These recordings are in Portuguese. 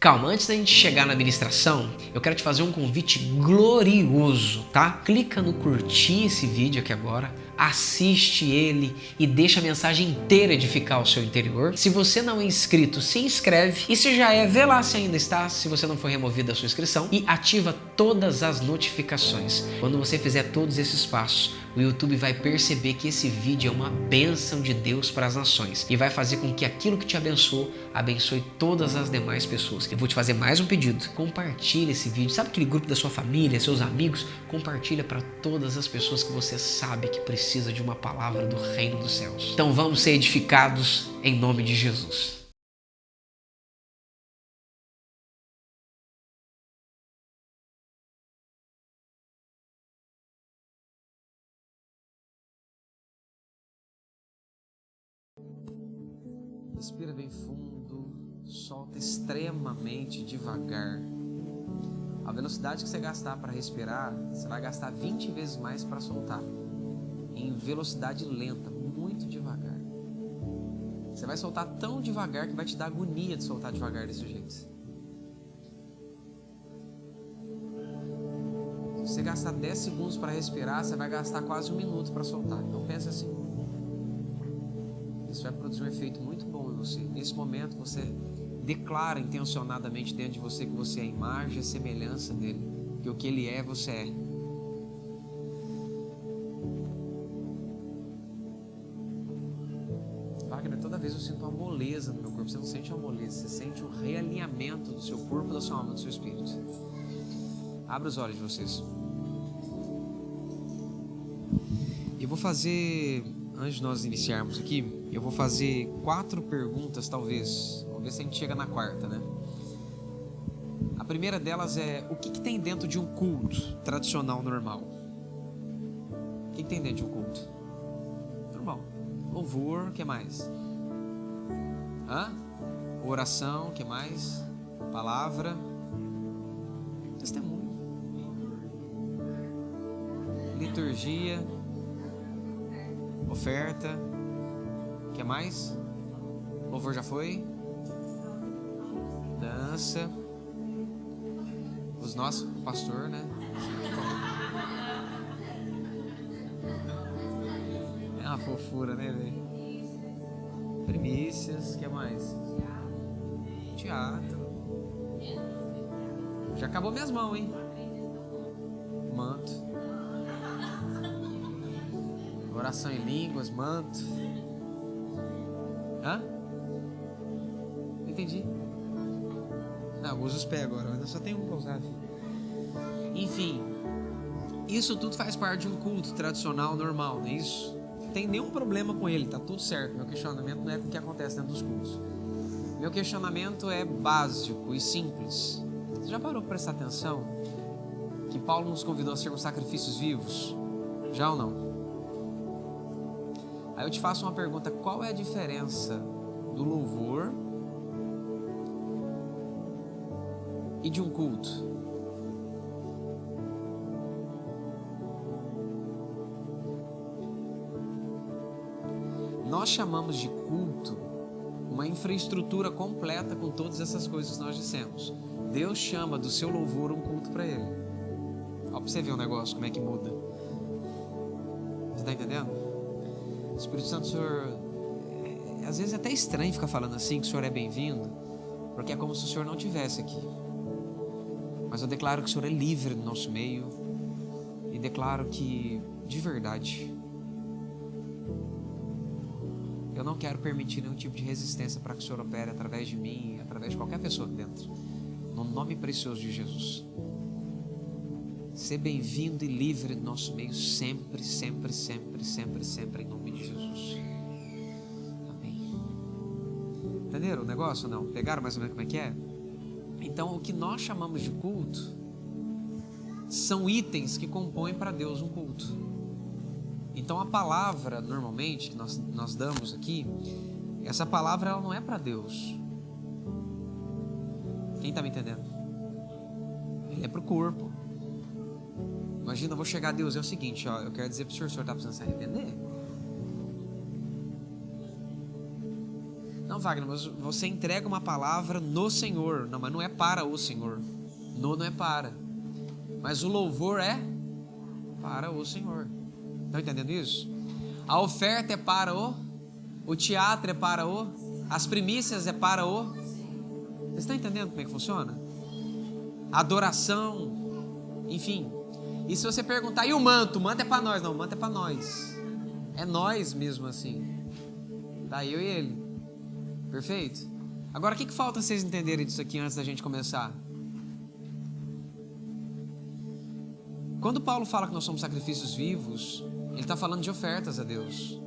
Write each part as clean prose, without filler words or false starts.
Calma, antes da gente chegar na ministração, eu quero te fazer um convite glorioso, tá? Clica no curtir esse vídeo aqui agora, assiste ele e deixa a mensagem inteira edificar o seu interior. Se você não é inscrito, se inscreve, e se já é, vê lá se ainda está, se você não for removido da sua inscrição, e ativa todas as notificações. Quando você fizer todos esses passos, o YouTube vai perceber que esse vídeo é uma bênção de Deus para as nações e vai fazer com que aquilo que te abençoou, abençoe todas as demais pessoas. Eu vou te fazer mais um pedido: compartilha esse vídeo. Sabe aquele grupo da sua família, seus amigos? Compartilha para todas as pessoas que você sabe que precisa de uma palavra do reino dos céus. Então vamos ser edificados em nome de Jesus. Respira bem fundo, solta extremamente devagar. A velocidade que você gastar para respirar, você vai gastar 20 vezes mais para soltar. Em velocidade lenta, muito devagar. Você vai soltar tão devagar que vai te dar agonia de soltar devagar desse jeito. Se você gastar 10 segundos para respirar, você vai gastar quase 1 minuto para soltar. Então pensa assim. Isso vai produzir um efeito muito bom em você. Nesse momento você declara intencionadamente dentro de você que você é a imagem e a semelhança dele. Que o que ele é, você é. Wagner, toda vez eu sinto uma moleza no meu corpo. Você não sente uma moleza, você sente um realinhamento do seu corpo, da sua alma, do seu espírito. Abra os olhos de vocês. Eu vou fazer... Antes de nós iniciarmos aqui, eu vou fazer 4 perguntas, talvez. Vamos ver se a gente chega na quarta, né? A primeira delas é: o que tem dentro de um culto tradicional normal? O que tem dentro de um culto? Normal. Louvor, o que mais? Oração, o que mais? Palavra. Testemunho. Liturgia. Oferta. O que mais? Louvor já foi? Dança. Os nossos, o pastor, né? É uma fofura, né, velho? Primícias, o que mais? Teatro. Já acabou minhas mãos, hein? Manto. Oração em línguas, manto. Não entendi. Não, usa os pés agora, mas eu só tenho um pra usar. Enfim, isso tudo faz parte de um culto tradicional normal, não é isso? Não tem nenhum problema com ele, tá tudo certo. Meu questionamento não é com o que acontece dentro dos cultos. Meu questionamento é básico e simples. Você já parou para prestar atenção que Paulo nos convidou a sermos sacrifícios vivos? Já ou não? Aí eu te faço uma pergunta: qual é a diferença do louvor e de um culto? Nós chamamos de culto uma infraestrutura completa com todas essas coisas que nós dissemos. Deus chama do seu louvor um culto para Ele. Ó, pra você ver o negócio, como é que muda. Você está entendendo? Espírito Santo, o Senhor... às vezes é até estranho ficar falando assim, que o Senhor é bem-vindo, porque é como se o Senhor não estivesse aqui. Mas eu declaro que o Senhor é livre no nosso meio. E declaro que, de verdade, eu não quero permitir nenhum tipo de resistência para que o Senhor opere através de mim, através de qualquer pessoa aqui dentro. No nome precioso de Jesus. Ser bem-vindo e livre no nosso meio sempre, sempre, sempre, sempre, sempre, em nome de Jesus. Amém. Entenderam o negócio ou não? Pegaram mais ou menos como é que é? Então, o que nós chamamos de culto são itens que compõem para Deus um culto. Então, a palavra, normalmente, que nós damos aqui, essa palavra ela não é para Deus. Quem está me entendendo? Ele é para o corpo. Imagina, eu vou chegar a Deus, é o seguinte, ó, eu quero dizer para o senhor está precisando se arrepender? Não, Wagner, mas você entrega uma palavra no Senhor. Não, mas não é para o Senhor. No não é para. Mas o louvor é para o Senhor. Estão entendendo isso? A oferta é para o teatro é para as primícias é para Vocês estão entendendo como é que funciona? A adoração, enfim. E se você perguntar, e o manto? O manto é para nós. Não, o manto é para nós. É nós mesmo assim. Tá, eu e ele. Perfeito? Agora, o que falta vocês entenderem disso aqui antes da gente começar? Quando Paulo fala que nós somos sacrifícios vivos, ele está falando de ofertas a Deus.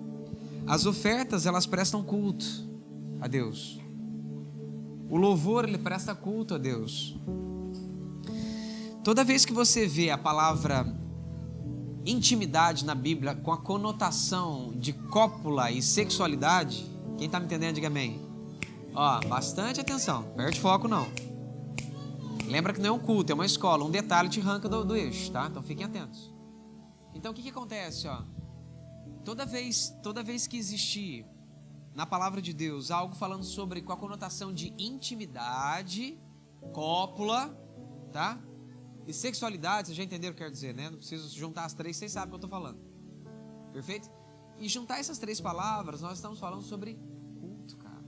As ofertas, elas prestam culto a Deus. O louvor, ele presta culto a Deus. Toda vez que você vê a palavra intimidade na Bíblia com a conotação de cópula e sexualidade, quem está me entendendo, diga amém. Ó, bastante atenção, perde foco não. Lembra que não é um culto, é uma escola, um detalhe te arranca do eixo, tá? Então fiquem atentos. Então o que acontece, ó? Toda vez que existir na palavra de Deus algo falando sobre com a conotação de intimidade, cópula, tá? E sexualidade, vocês já entenderam o que eu quero dizer, né? Não preciso juntar as três, vocês sabem o que eu estou falando. Perfeito? E juntar essas três palavras, nós estamos falando sobre culto, cara.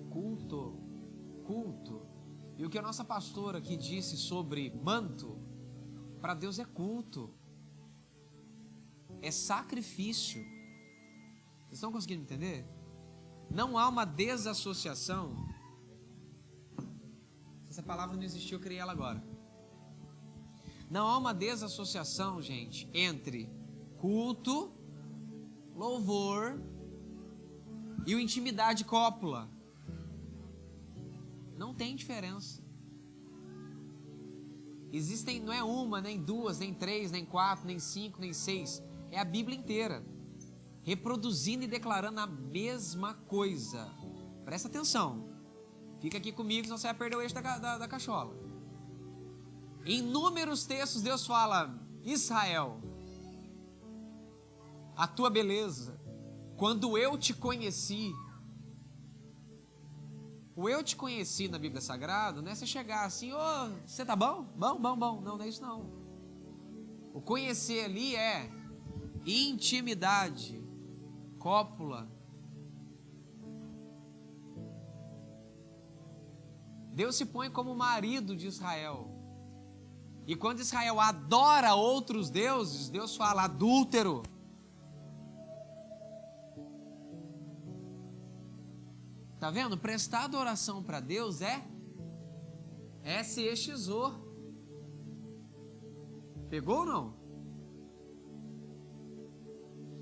Culto. E o que a nossa pastora aqui disse sobre manto, para Deus é culto. É sacrifício. Vocês estão conseguindo entender? Não há uma desassociação. Se essa palavra não existiu, eu criei ela agora. Não há uma desassociação, gente, entre culto, louvor e o intimidade cópula. Não tem diferença. Existem, não é uma, nem duas, nem três, nem quatro, nem cinco, nem seis. É a Bíblia inteira, reproduzindo e declarando a mesma coisa. Presta atenção. Fica aqui comigo, senão você vai perder o eixo da cachola. Em inúmeros textos, Deus fala: Israel, a tua beleza, quando eu te conheci. O eu te conheci na Bíblia Sagrada, não é você chegar assim, você tá bom? Bom. Não é isso não. O conhecer ali é intimidade, cópula. Deus se põe como marido de Israel. E quando Israel adora outros deuses, Deus fala adúltero. Tá vendo? Prestar adoração para Deus é SEXO. Pegou ou não?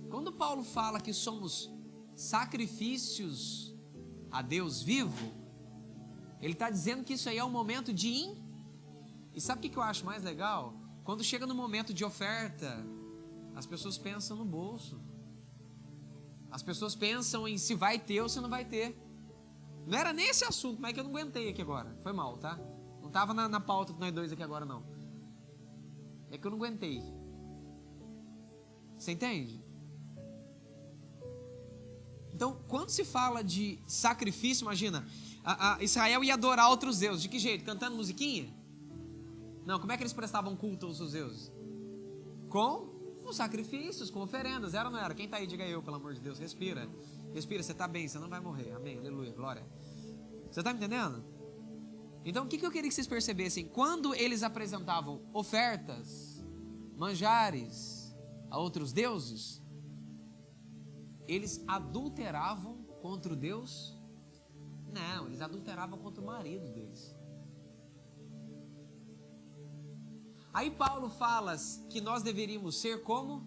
Quando Paulo fala que somos sacrifícios a Deus vivo, ele está dizendo que isso aí é um momento de E sabe o que eu acho mais legal? Quando chega no momento de oferta, as pessoas pensam no bolso. As pessoas pensam em se vai ter ou se não vai ter. Não era nem esse assunto, mas é que eu não aguentei aqui agora. Foi mal, tá? Não estava na pauta de nós dois aqui agora, não. É que eu não aguentei. Você entende? Então, quando se fala de sacrifício, imagina, Israel ia adorar outros deuses. De que jeito? Cantando musiquinha? Não, como é que eles prestavam culto aos seus deuses? Com sacrifícios, com oferendas. Era ou não era? Quem está aí, diga eu, pelo amor de Deus. Respira. Respira, você está bem, você não vai morrer. Amém, aleluia, glória. Você está me entendendo? Então, o que eu queria que vocês percebessem? Quando eles apresentavam ofertas, manjares a outros deuses, eles adulteravam contra o Deus? Não, eles adulteravam contra o marido deles. Aí Paulo fala que nós deveríamos ser como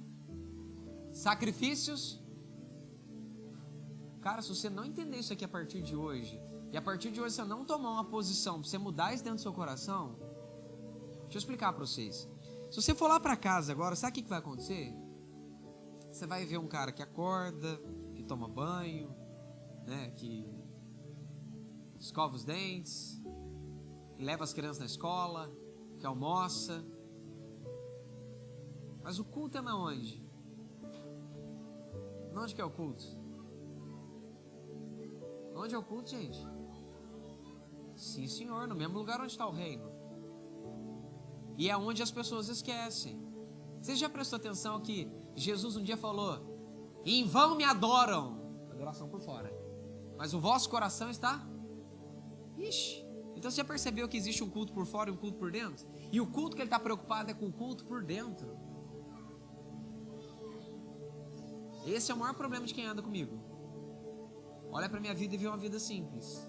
sacrifícios. Cara, se você não entender isso aqui a partir de hoje, e a partir de hoje você não tomar uma posição para você mudar isso dentro do seu coração, deixa eu explicar para vocês. Se você for lá para casa agora, sabe o que vai acontecer? Você vai ver um cara que acorda, que toma banho, né, que escova os dentes, que leva as crianças na escola, que almoça. Mas o culto é na onde? Onde que é o culto? Onde é o culto, gente? Sim, senhor, no mesmo lugar onde está o reino. E é onde as pessoas esquecem. Você já prestou atenção que Jesus um dia falou: em vão me adoram. Adoração por fora. Mas o vosso coração está... Ixi. Então você já percebeu que existe um culto por fora e um culto por dentro? E o culto que ele está preocupado é com o culto por dentro. Esse é o maior problema de quem anda comigo. Olha para minha vida e vê uma vida simples.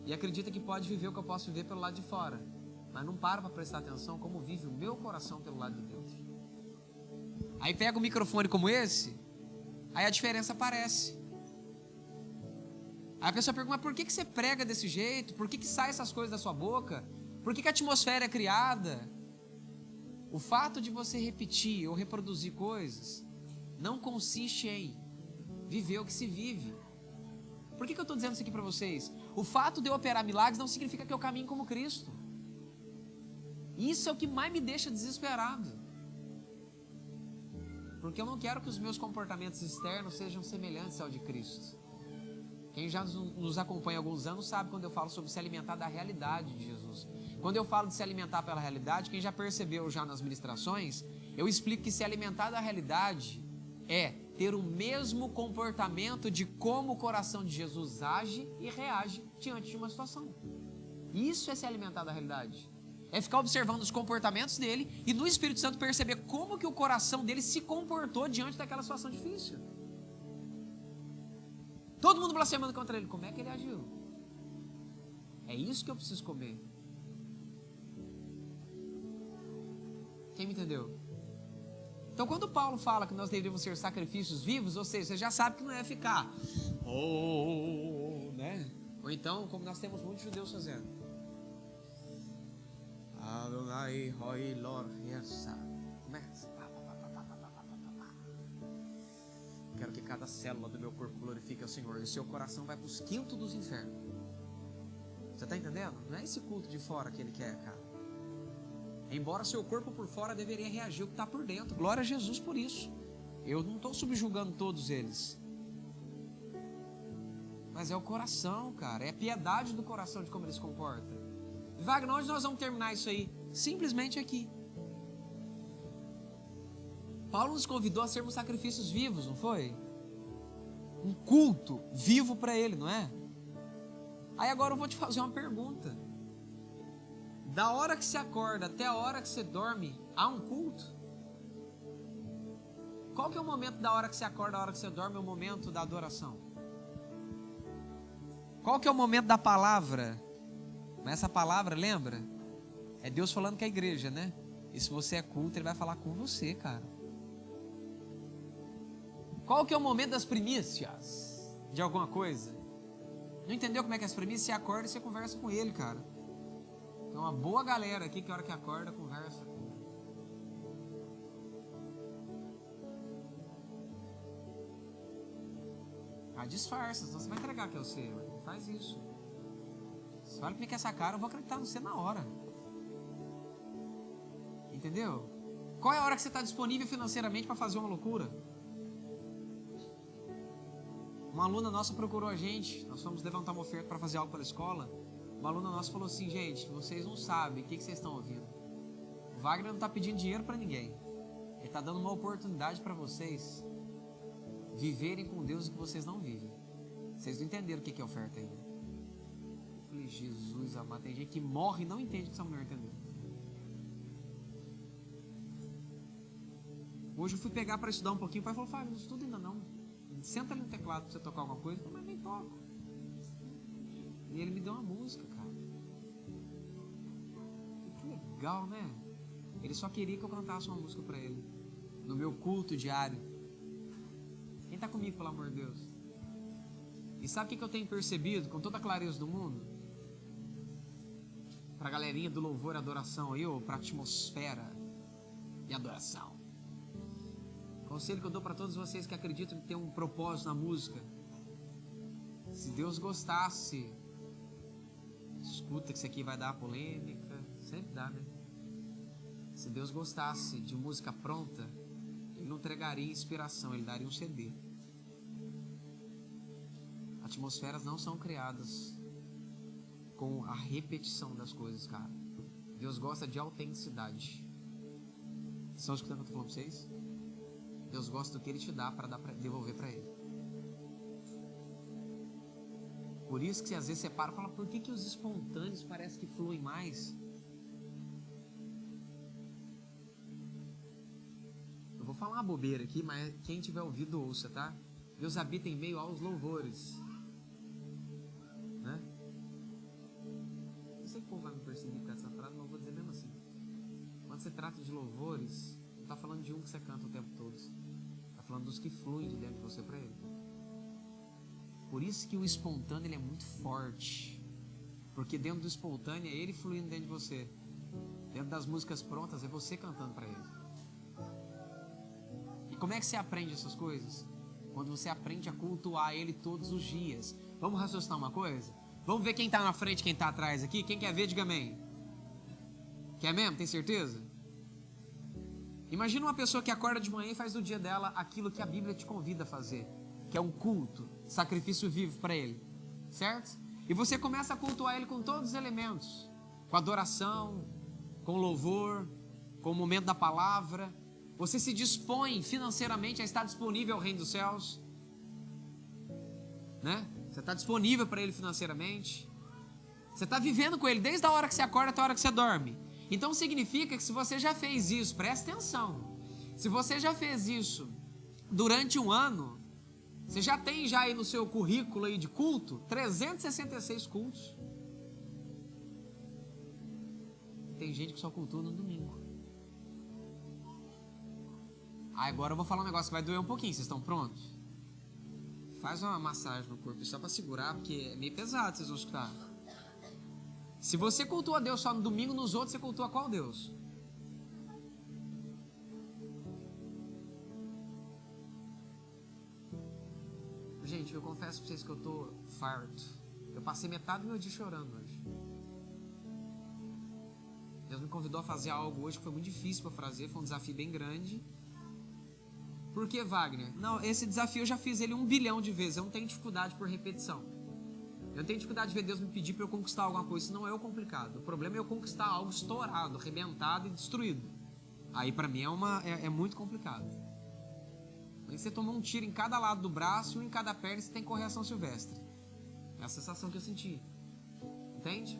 E acredita que pode viver o que eu posso viver pelo lado de fora. Mas não para prestar atenção como vive o meu coração pelo lado de dentro. Aí pega um microfone como esse, aí a diferença aparece. Aí a pessoa pergunta: mas por que você prega desse jeito? Por que sai essas coisas da sua boca? Por que a atmosfera é criada? O fato de você repetir ou reproduzir coisas não consiste em viver o que se vive. Por que eu estou dizendo isso aqui para vocês? O fato de eu operar milagres não significa que eu caminho como Cristo. Isso é o que mais me deixa desesperado. Porque eu não quero que os meus comportamentos externos sejam semelhantes ao de Cristo. Quem já nos acompanha há alguns anos sabe quando eu falo sobre se alimentar da realidade de Jesus. Quando eu falo de se alimentar pela realidade, quem já percebeu já nas ministrações, eu explico que se alimentar da realidade é ter o mesmo comportamento de como o coração de Jesus age e reage diante de uma situação. Isso é se alimentar da realidade. É ficar observando os comportamentos dele e no Espírito Santo perceber como que o coração dele se comportou diante daquela situação difícil. Todo mundo blasfemando contra ele, como é que ele agiu? É isso que eu preciso comer. Quem me entendeu? Então quando Paulo fala que nós deveríamos ser sacrifícios vivos, ou seja, você já sabe que não é ficar né? Ou então, como nós temos muitos judeus fazendo, Adonai, Roi, Lord, começa. Quero que cada célula do meu corpo glorifique ao Senhor. E o seu coração vai para os quintos dos infernos. Você está entendendo? Não é esse culto de fora que ele quer, cara. Embora seu corpo por fora deveria reagir ao que está por dentro. Glória a Jesus por isso. Eu não estou subjugando todos eles. Mas é o coração, cara. É a piedade do coração de como ele se comporta. Wagner, onde nós vamos terminar isso aí? Simplesmente aqui. Paulo nos convidou a sermos sacrifícios vivos, não foi? Um culto vivo para ele, não é? Aí agora eu vou te fazer uma pergunta. Da hora que você acorda até a hora que você dorme, há um culto? Qual que é o momento da hora que você acorda, da hora que você dorme, é o momento da adoração? Qual que é o momento da palavra? Mas essa palavra, lembra? É Deus falando com a igreja, né? E se você é culto, ele vai falar com você, cara. Qual que é o momento das primícias de alguma coisa? Não entendeu como é que é as primícias? Você acorda e você conversa com ele, cara. Tem uma boa galera aqui que a hora que acorda, conversa. Disfarça, senão você vai entregar que é você. Não faz isso. Se olha pra mim com essa cara, eu vou acreditar no você na hora. Entendeu? Qual é a hora que você está disponível financeiramente para fazer uma loucura? Uma aluna nossa procurou a gente, nós fomos levantar uma oferta para fazer algo pela escola. Uma aluna nossa falou assim: gente, vocês não sabem o que vocês estão ouvindo. O Wagner não está pedindo dinheiro para ninguém. Ele está dando uma oportunidade para vocês viverem com Deus o que vocês não vivem. Vocês não entenderam o que é oferta ainda. Eu falei: Jesus amado, tem gente que morre e não entende o que essa mulher entendeu. Hoje eu fui pegar para estudar um pouquinho. O pai falou: Fábio, não estuda ainda não. Senta ali no teclado para você tocar alguma coisa. Eu falei: mas nem toco. E ele me deu uma música, cara. Que legal, né? Ele só queria que eu cantasse uma música para ele no meu culto diário. Quem tá comigo, pelo amor de Deus? E sabe o que eu tenho percebido com toda a clareza do mundo? Pra galerinha do louvor e adoração aí, ou pra atmosfera e adoração. Conselho que eu dou para todos vocês que acreditam que tem um propósito na música. Se Deus gostasse, escuta que isso aqui vai dar polêmica, sempre dá, né? Se Deus gostasse de música pronta, Ele não entregaria inspiração, Ele daria um CD. Atmosferas não são criadas com a repetição das coisas, cara. Deus gosta de autenticidade. Vocês estão escutando o que eu tô falando pra vocês? Deus gosta do que Ele te dá para devolver para Ele. Por isso que às vezes você para e fala, por que os espontâneos parece que fluem mais? Eu vou falar uma bobeira aqui, mas quem tiver ouvido ouça, tá? Deus habita em meio aos louvores. Né? Eu sei que o povo vai me perseguir com essa frase, mas eu vou dizer mesmo assim. Quando você trata de louvores, não está falando de um que você canta o tempo todo. Está falando dos que fluem de dentro de você para Ele. Por isso que o espontâneo ele é muito forte. Porque dentro do espontâneo é Ele fluindo dentro de você. Dentro das músicas prontas é você cantando para Ele. E como é que você aprende essas coisas? Quando você aprende a cultuar Ele todos os dias. Vamos raciocinar uma coisa? Vamos ver quem está na frente, quem está atrás aqui. Quem quer ver, diga amém. Quer mesmo? Tem certeza? Imagina uma pessoa que acorda de manhã e faz do dia dela aquilo que a Bíblia te convida a fazer, que é um culto, sacrifício vivo para Ele, certo? E você começa a cultuar Ele com todos os elementos, com adoração, com louvor, com o momento da palavra. Você se dispõe financeiramente a estar disponível ao reino dos céus, né? Você está disponível para Ele financeiramente. Você está vivendo com Ele desde a hora que você acorda até a hora que você dorme. Então significa que se você já fez isso, presta atenção, se você já fez isso durante um ano, você já tem já aí no seu currículo aí de culto, 366 cultos. Tem gente que só cultua no domingo. Agora eu vou falar um negócio que vai doer um pouquinho, vocês estão prontos? Faz uma massagem no corpo só para segurar, porque é meio pesado, vocês vão escutar. Se você cultua a Deus só no domingo, nos outros você cultua qual Deus? Gente, eu confesso pra vocês que eu tô farto. Eu passei metade do meu dia chorando hoje. Deus me convidou a fazer algo hoje que foi muito difícil para fazer, foi um desafio bem grande. Por que, Wagner? Não, esse desafio eu já fiz ele 1 bilhão de vezes, eu não tenho dificuldade por repetição. Eu não tenho dificuldade de ver Deus me pedir para eu conquistar alguma coisa, isso não é o complicado. O problema é eu conquistar algo estourado, arrebentado e destruído. Aí para mim é muito complicado. Aí você tomou um tiro em cada lado do braço e um em cada perna e você tem que correr a São Silvestre. É a sensação que eu senti. Entende?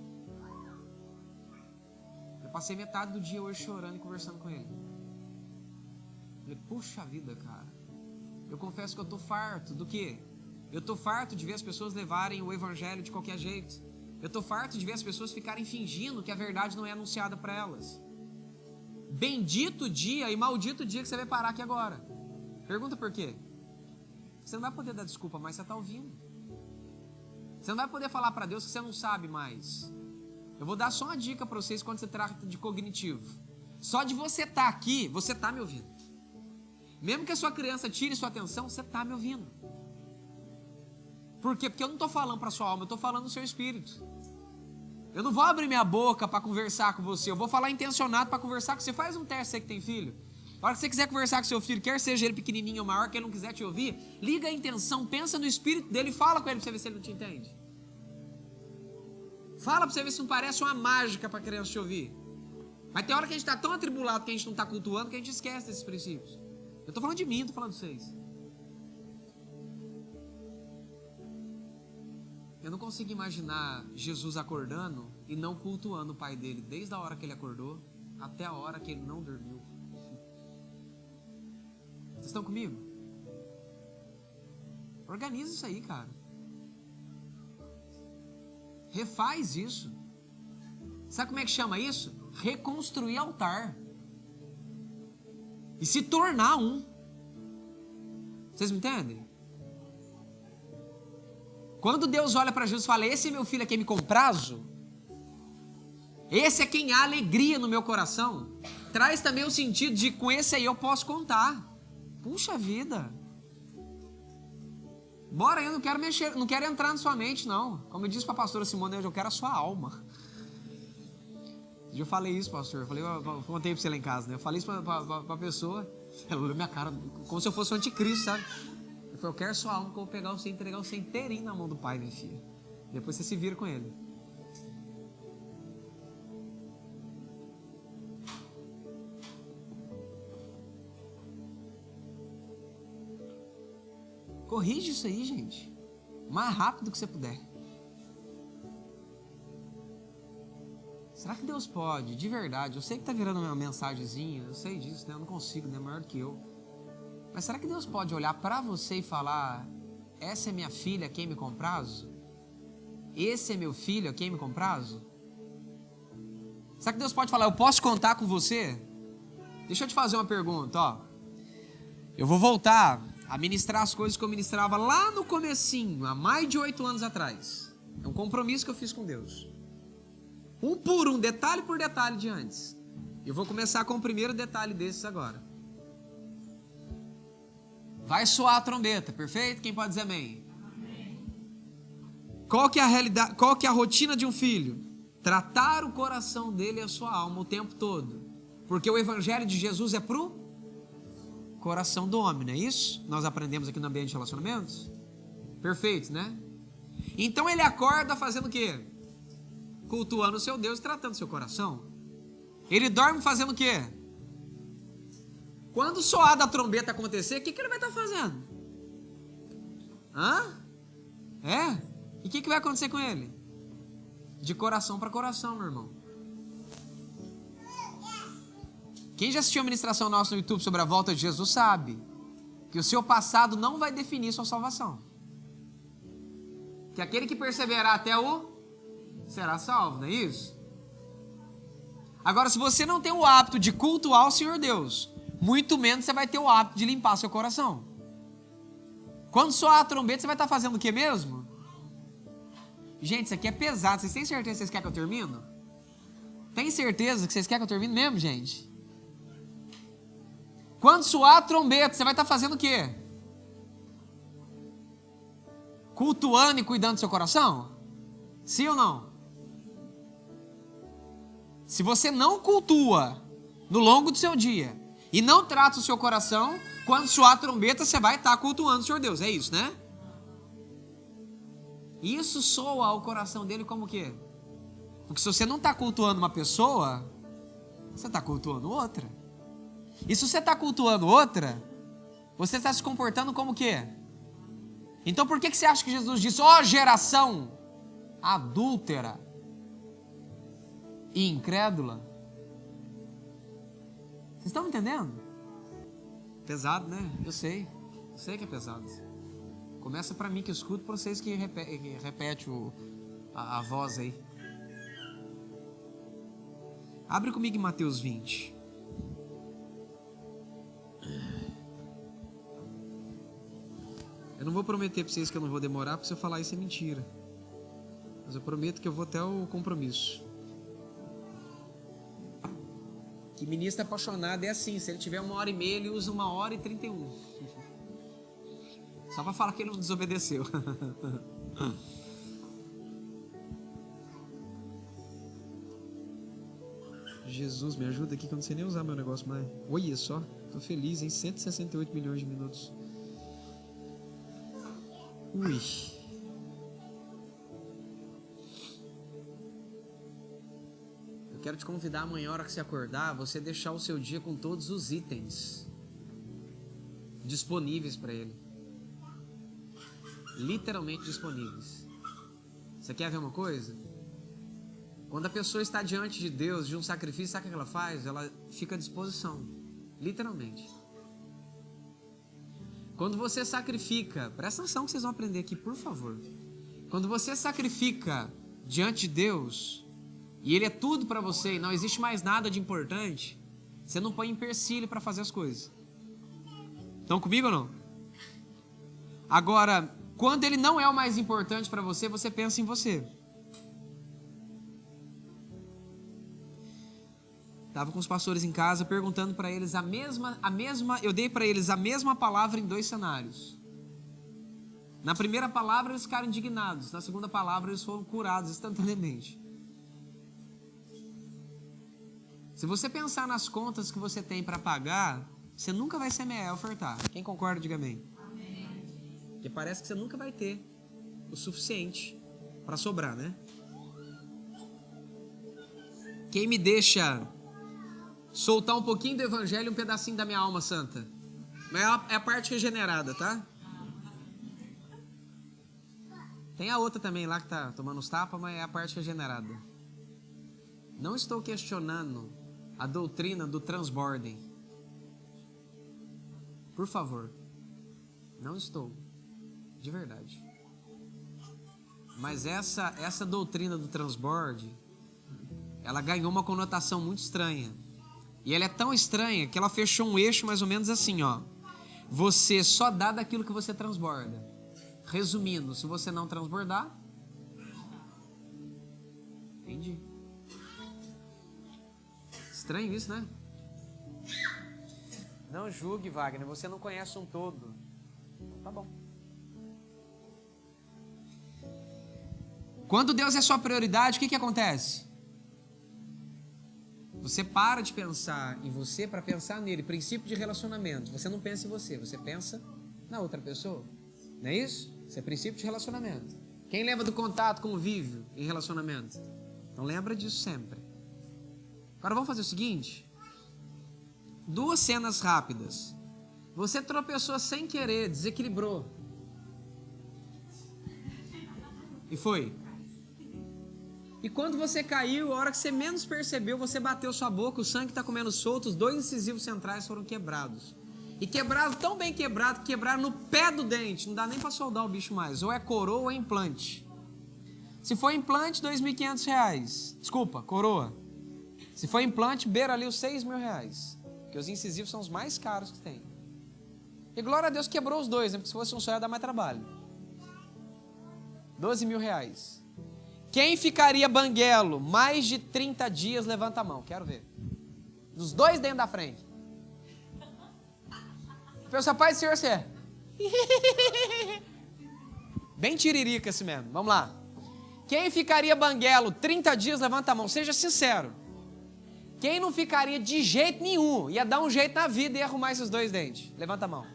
Eu passei metade do dia hoje chorando e conversando com ele. Falei, puxa vida, cara. Eu confesso que eu tô farto do quê? Eu tô farto de ver as pessoas levarem o evangelho de qualquer jeito. Eu tô farto de ver as pessoas ficarem fingindo que a verdade não é anunciada para elas. Bendito dia e maldito dia que você vai parar aqui agora. Pergunta por quê? Você não vai poder dar desculpa, mas você está ouvindo. Você não vai poder falar para Deus que você não sabe mais. Eu vou dar só uma dica para vocês quando você trata de cognitivo. Só de você estar aqui, você está me ouvindo. Mesmo que a sua criança tire sua atenção, você está me ouvindo. Por quê? Porque eu não estou falando para sua alma, eu estou falando no seu espírito. Eu não vou abrir minha boca para conversar com você, eu vou falar intencionado para conversar com você. Faz um teste, você que tem filho. A hora que você quiser conversar com seu filho, quer seja ele pequenininho ou maior, que ele não quiser te ouvir, liga a intenção, pensa no espírito dele e fala com ele para você ver se ele não te entende. Fala para você ver se não parece uma mágica para a criança te ouvir. Mas tem hora que a gente está tão atribulado que a gente não está cultuando que a gente esquece desses princípios. Eu estou falando de mim, não estou falando de vocês. Eu não consigo imaginar Jesus acordando e não cultuando o pai dele desde a hora que ele acordou até a hora que ele não dormiu. Vocês estão comigo? Organiza isso aí, cara. Refaz isso. Sabe como é que chama isso? Reconstruir altar. E se tornar um. Vocês me entendem? Quando Deus olha para Jesus e fala, esse é meu filho a quem me comprazo, esse é quem há alegria no meu coração, traz também o sentido de com esse aí eu posso contar. Puxa vida. Bora, eu não quero mexer, não quero entrar na sua mente, não. Como eu disse para a pastora Simone, eu quero a sua alma. Eu falei isso, pastor. Eu contei para você lá em casa, né? Eu falei isso para a pessoa. Ela olhou minha cara como se eu fosse o anticristo, sabe? Ele falou, eu quero sua alma que eu vou pegar você e entregar você inteirinho na mão do Pai, minha filha. Depois você se vira com ele. Corrige isso aí, gente. O mais rápido que você puder. Será que Deus pode, de verdade? Eu sei que tá virando uma mensagenzinha, eu sei disso, né? Eu não consigo, né? Maior do que eu. Mas será que Deus pode olhar pra você e falar: essa é minha filha, a quem me comprazo? Esse é meu filho, a quem me comprazo? Será que Deus pode falar: eu posso contar com você? Deixa eu te fazer uma pergunta, ó. Eu vou voltar a ministrar as coisas que eu ministrava lá no comecinho, há mais de 8 anos atrás. É um compromisso que eu fiz com Deus. Um por um, detalhe por detalhe de antes. Eu vou começar com o primeiro detalhe desses agora. Vai soar a trombeta, perfeito? Quem pode dizer amém? Amém. Qual que é a realidade, qual que é a rotina de um filho? Tratar o coração dele e a sua alma o tempo todo. Porque o evangelho de Jesus é pro coração do homem, não é isso? Nós aprendemos aqui no ambiente de relacionamentos? Perfeito, né? Então ele acorda fazendo o quê? Cultuando o seu Deus e tratando o seu coração. Ele dorme fazendo o quê? Quando soar da trombeta acontecer, o que ele vai estar fazendo? Hã? É? E o que vai acontecer com ele? De coração para coração, meu irmão. Quem já assistiu a ministração nossa no YouTube sobre a volta de Jesus sabe que o seu passado não vai definir sua salvação. Que aquele que perseverar até o será salvo, não é isso? Agora, se você não tem o hábito de cultuar o Senhor Deus, muito menos você vai ter o hábito de limpar seu coração. Quando soar a trombeta, você vai estar fazendo o que mesmo? Gente, isso aqui é pesado. Vocês têm certeza que vocês querem que eu termine? Tem certeza que vocês querem que eu termine mesmo, gente? Quando soar a trombeta, você vai estar fazendo o quê? Cultuando e cuidando do seu coração? Sim ou não? Se você não cultua no longo do seu dia e não trata o seu coração, quando soar a trombeta, você vai estar cultuando o Senhor Deus. É isso, né? Isso soa ao coração dele como o quê? Porque se você não está cultuando uma pessoa, você está cultuando outra. E se você está cultuando outra, você está se comportando como o quê? Então por que você acha que Jesus disse, ó geração adúltera e incrédula? Vocês estão me entendendo? Pesado, né? Eu sei que é pesado. Começa para mim que eu escuto, para vocês que repete a voz aí. Abre comigo em Mateus 20. Eu não vou prometer para vocês que eu não vou demorar, porque se eu falar isso é mentira. Mas eu prometo que eu vou até o compromisso. Que ministro apaixonado é assim, se ele tiver 1h30, ele usa 1h31. Só para falar que ele não desobedeceu. Jesus, me ajuda aqui que eu não sei nem usar meu negócio mais. Olha só, tô feliz, hein? 168 milhões de minutos. Ui. Eu quero te convidar amanhã, a hora que você acordar, você deixar o seu dia com todos os itens disponíveis para ele. Literalmente disponíveis. Você quer ver uma coisa? Quando a pessoa está diante de Deus, de um sacrifício, sabe o que ela faz? Ela fica à disposição. Literalmente. Quando você sacrifica, presta atenção que vocês vão aprender aqui, por favor. Quando você sacrifica diante de Deus, e Ele é tudo para você, e não existe mais nada de importante, você não põe empecilho para fazer as coisas. Estão comigo ou não? Agora, quando Ele não é o mais importante para você, você pensa em você. Estava com os pastores em casa perguntando para eles eu dei para eles a mesma palavra em 2 cenários. Na primeira palavra eles ficaram indignados, na segunda palavra eles foram curados instantaneamente. Se você pensar nas contas que você tem para pagar, você nunca vai semear e ofertar. Quem concorda, diga amém. Amém. Porque parece que você nunca vai ter o suficiente para sobrar, né? Quem me deixa soltar um pouquinho do evangelho e um pedacinho da minha alma santa? É a parte regenerada, tá? Tem a outra também lá que tá tomando os tapas, mas é a parte regenerada. Não estou questionando a doutrina do transbordem. Por favor. Não estou. De verdade. Mas essa doutrina do transborde, ela ganhou uma conotação muito estranha. E ela é tão estranha que ela fechou um eixo mais ou menos assim, ó. Você só dá daquilo que você transborda. Resumindo, se você não transbordar... Entendi. Estranho isso, né? Não julgue, Wagner, você não conhece um todo. Tá bom. Quando Deus é sua prioridade, o que acontece? Você para de pensar em você para pensar nele. Princípio de relacionamento. Você não pensa em você, você pensa na outra pessoa. Não é isso? Isso é princípio de relacionamento. Quem lembra do contato convívio em relacionamento? Então lembra disso sempre. Agora vamos fazer o seguinte. 2 cenas rápidas. Você tropeçou sem querer, desequilibrou. E foi. E quando você caiu, a hora que você menos percebeu, você bateu sua boca, o sangue está comendo solto, os 2 incisivos centrais foram quebrados. E quebraram tão bem quebrado, que quebraram no pé do dente. Não dá nem para soldar o bicho mais. Ou é coroa ou é implante. Se for implante, R$ 2.500. Desculpa, coroa. Se for implante, beira ali os R$6.000. Porque os incisivos são os mais caros que tem. E glória a Deus quebrou os 2, né? Porque se fosse um só ia dar mais trabalho. R$12.000. Quem ficaria banguelo mais de 30 dias, levanta a mão. Quero ver. Dos 2 dentro da frente. Pensa, pai do Senhor, você é. Bem tiririca esse mesmo. Vamos lá. Quem ficaria banguelo 30 dias, levanta a mão. Seja sincero. Quem não ficaria de jeito nenhum, ia dar um jeito na vida e ia arrumar esses 2 dentes. Levanta a mão.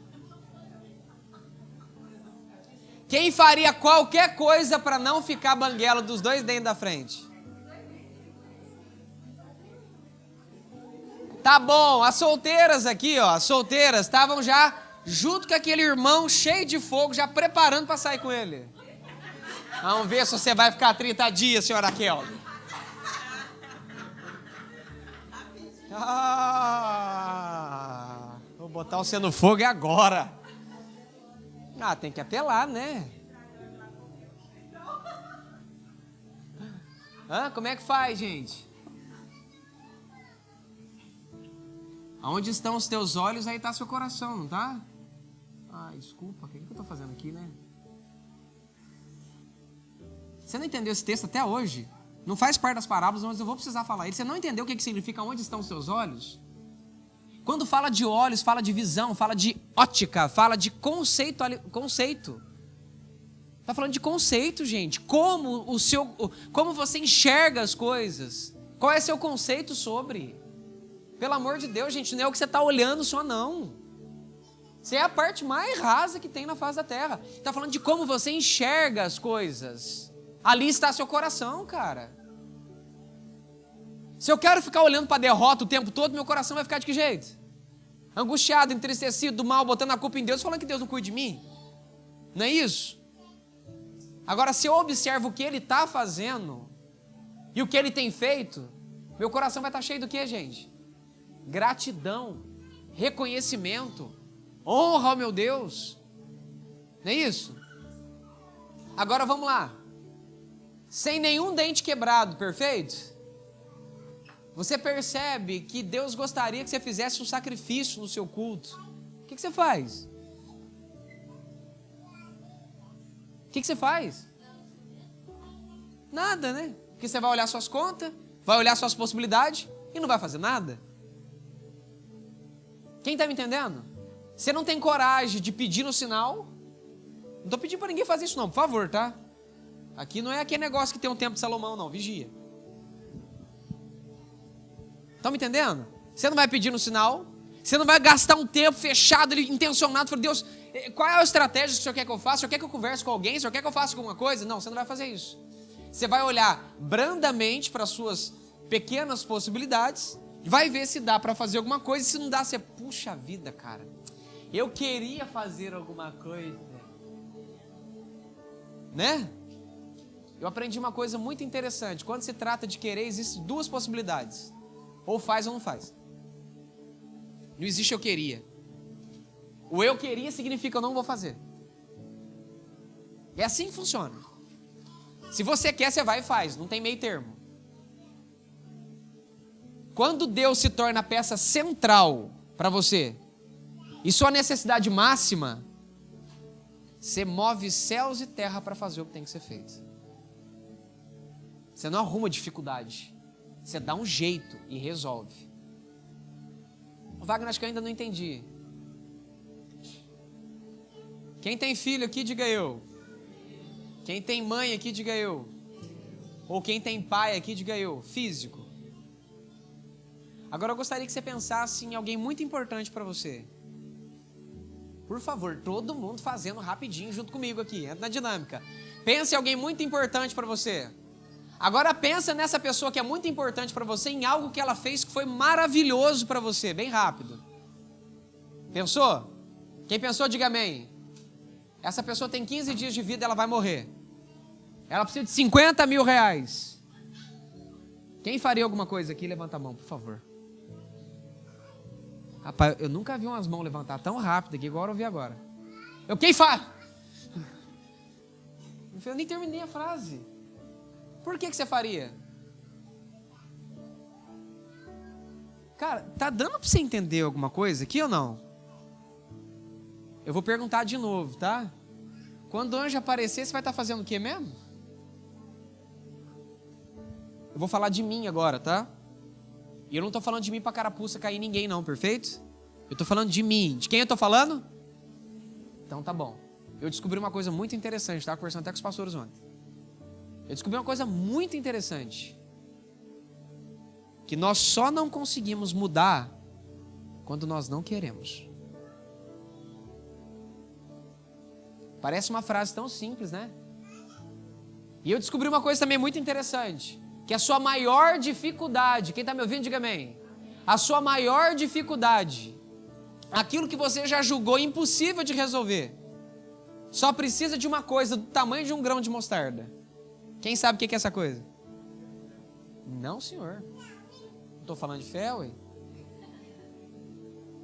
Quem faria qualquer coisa para não ficar banguelo dos 2 dentes da frente? Tá bom, as solteiras aqui, ó, as solteiras estavam já junto com aquele irmão cheio de fogo, já preparando para sair com ele. Vamos ver se você vai ficar 30 dias, senhora Kelly. Vou botar você no fogo agora. Tem que apelar, né? Como é que faz, gente? Aonde estão os teus olhos, aí está seu coração, não tá? Desculpa, o que eu estou fazendo aqui, né? Você não entendeu esse texto até hoje? Não faz parte das parábolas, mas eu vou precisar falar ele. Você não entendeu o que significa onde estão os seus olhos? Quando fala de olhos, fala de visão, fala de ótica, fala de conceito. Está falando de conceito, gente. Como você enxerga as coisas. Qual é seu conceito sobre? Pelo amor de Deus, gente, não é o que você está olhando só, não. Você é a parte mais rasa que tem na face da terra. Está falando de como você enxerga as coisas. Ali está seu coração, cara. Se eu quero ficar olhando para a derrota o tempo todo, meu coração vai ficar de que jeito? Angustiado, entristecido, do mal, botando a culpa em Deus, falando que Deus não cuida de mim. Não é isso? Agora, se eu observo o que Ele está fazendo e o que Ele tem feito, meu coração vai estar cheio do que, gente? Gratidão, reconhecimento, honra ao meu Deus. Não é isso? Agora vamos lá. Sem nenhum dente quebrado, perfeito? Você percebe que Deus gostaria que você fizesse um sacrifício no seu culto. O que você faz? O que você faz? Nada, né? Porque você vai olhar suas contas, vai olhar suas possibilidades e não vai fazer nada. Quem está me entendendo? Você não tem coragem de pedir no sinal. Não estou pedindo para ninguém fazer isso não, por favor, tá? Aqui não é aquele negócio que tem um tempo de Salomão, não. Vigia. Estão me entendendo? Você não vai pedir no sinal. Você não vai gastar um tempo fechado, intencionado. Falar, Deus, Qual é a estratégia que o senhor quer que eu faça? O senhor quer que eu converse com alguém? O senhor quer que eu faça alguma coisa? Não, você não vai fazer isso. Você vai olhar brandamente para as suas pequenas possibilidades, vai ver se dá para fazer alguma coisa, e se não dá, você, puxa vida, cara, eu queria fazer alguma coisa, né? Eu aprendi uma coisa muito interessante. Quando se trata de querer, existem duas possibilidades: ou faz ou não faz. Não existe eu queria. O eu queria significa eu não vou fazer. É assim que funciona. Se você quer, você vai e faz, não tem meio termo. Quando Deus se torna a peça central para você, e sua necessidade máxima, você move céus e terra para fazer o que tem que ser feito. Você não arruma dificuldade, você dá um jeito e resolve. Wagner, acho que eu ainda não entendi. Quem tem filho aqui, diga eu. Quem tem mãe aqui, diga eu. Ou quem tem pai aqui, diga eu. Físico. Agora eu gostaria que você pensasse em alguém muito importante para você. Por favor, todo mundo fazendo rapidinho junto comigo aqui. Entra na dinâmica. Pense em alguém muito importante para você. Agora pensa nessa pessoa que é muito importante para você, em algo que ela fez que foi maravilhoso para você. Bem rápido. Pensou? Quem pensou, diga amém. Essa pessoa tem 15 dias de vida, ela vai morrer. Ela precisa de 50 mil reais. Quem faria alguma coisa aqui? Levanta a mão, por favor. Rapaz, eu nunca vi umas mãos levantar tão rápido aqui, igual eu vi agora. Quem faz? Eu nem terminei a frase. Por que você faria? Cara, tá dando pra você entender alguma coisa aqui ou não? Eu vou perguntar de novo, tá? Quando o anjo aparecer, você vai estar fazendo o quê mesmo? Eu vou falar de mim agora, tá? E eu não tô falando de mim pra carapuça cair em ninguém não, perfeito? Eu tô falando de mim. De quem eu tô falando? Então tá bom. Eu descobri uma coisa muito interessante, estava conversando até com os pastores ontem. Eu descobri uma coisa muito interessante. Que nós só não conseguimos mudar quando nós não queremos. Parece uma frase tão simples, né? E eu descobri uma coisa também muito interessante. Que a sua maior dificuldade, quem está me ouvindo, diga amém. A sua maior dificuldade, aquilo que você já julgou impossível de resolver, só precisa de uma coisa do tamanho de um grão de mostarda. Quem sabe o que é essa coisa? Não, senhor. Não estou falando de fé, ué.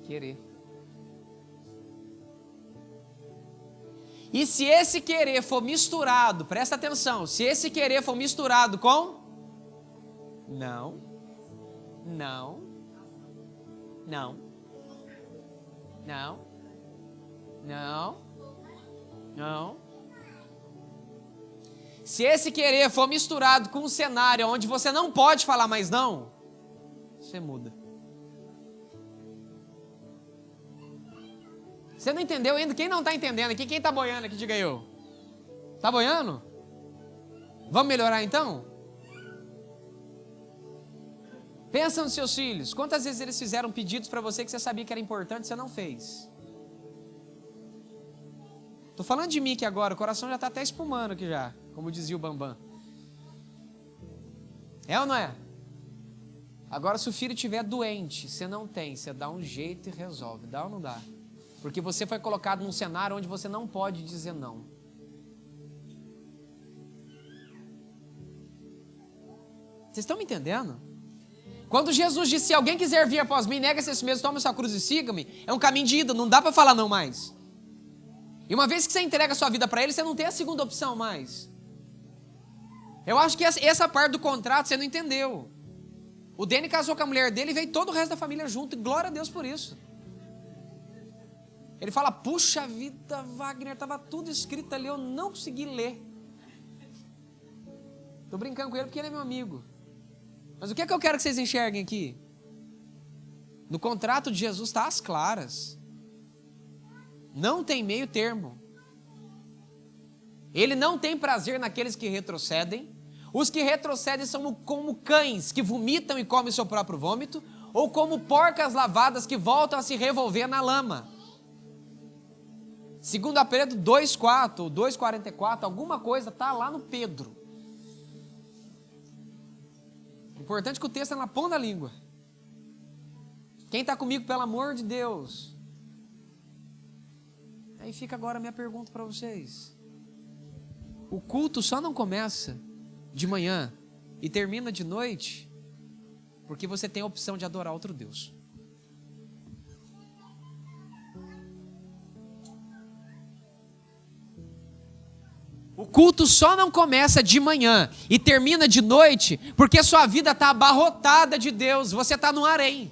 Querer. E se esse querer for misturado, presta atenção, se esse querer for misturado com não, não, não, não, não, não. Se esse querer for misturado com um cenário onde você não pode falar mais não, você muda. Você não entendeu ainda? Quem não está entendendo aqui? Quem está boiando aqui, diga eu. Está boiando? Vamos melhorar então? Pensa nos seus filhos. Quantas vezes eles fizeram pedidos para você que você sabia que era importante e você não fez? Estou falando de mim aqui agora, o coração já está até espumando aqui já, como dizia o Bambam. É ou não é? Agora, se o filho estiver doente, você não tem, você dá um jeito e resolve. Dá ou não dá? Porque você foi colocado num cenário onde você não pode dizer não. Vocês estão me entendendo? Quando Jesus disse, se alguém quiser vir após mim, nega-se a si mesmo, toma sua cruz e siga-me, é um caminho de ida, não dá para falar não mais. E uma vez que você entrega a sua vida para ele, você não tem a segunda opção mais. Eu acho que essa parte do contrato você não entendeu. O Dene casou com a mulher dele e veio todo o resto da família junto, e glória a Deus por isso. Ele fala, puxa vida, Wagner, estava tudo escrito ali, eu não consegui ler. Estou brincando com ele porque ele é meu amigo. Mas o que é que eu quero que vocês enxerguem aqui? No contrato de Jesus está às claras. Não tem meio termo. Ele não tem prazer naqueles que retrocedem. Os que retrocedem são como cães que vomitam e comem seu próprio vômito, ou como porcas lavadas que voltam a se revolver na lama. 2 Pedro 2,4 ou 2,44, alguma coisa está lá no Pedro. Importante que o texto é na ponta da língua. Quem está comigo, pelo amor de Deus? Aí fica agora a minha pergunta para vocês. O culto só não começa de manhã e termina de noite porque você tem a opção de adorar outro Deus. O culto só não começa de manhã e termina de noite porque sua vida está abarrotada de Deus. Você está num harém,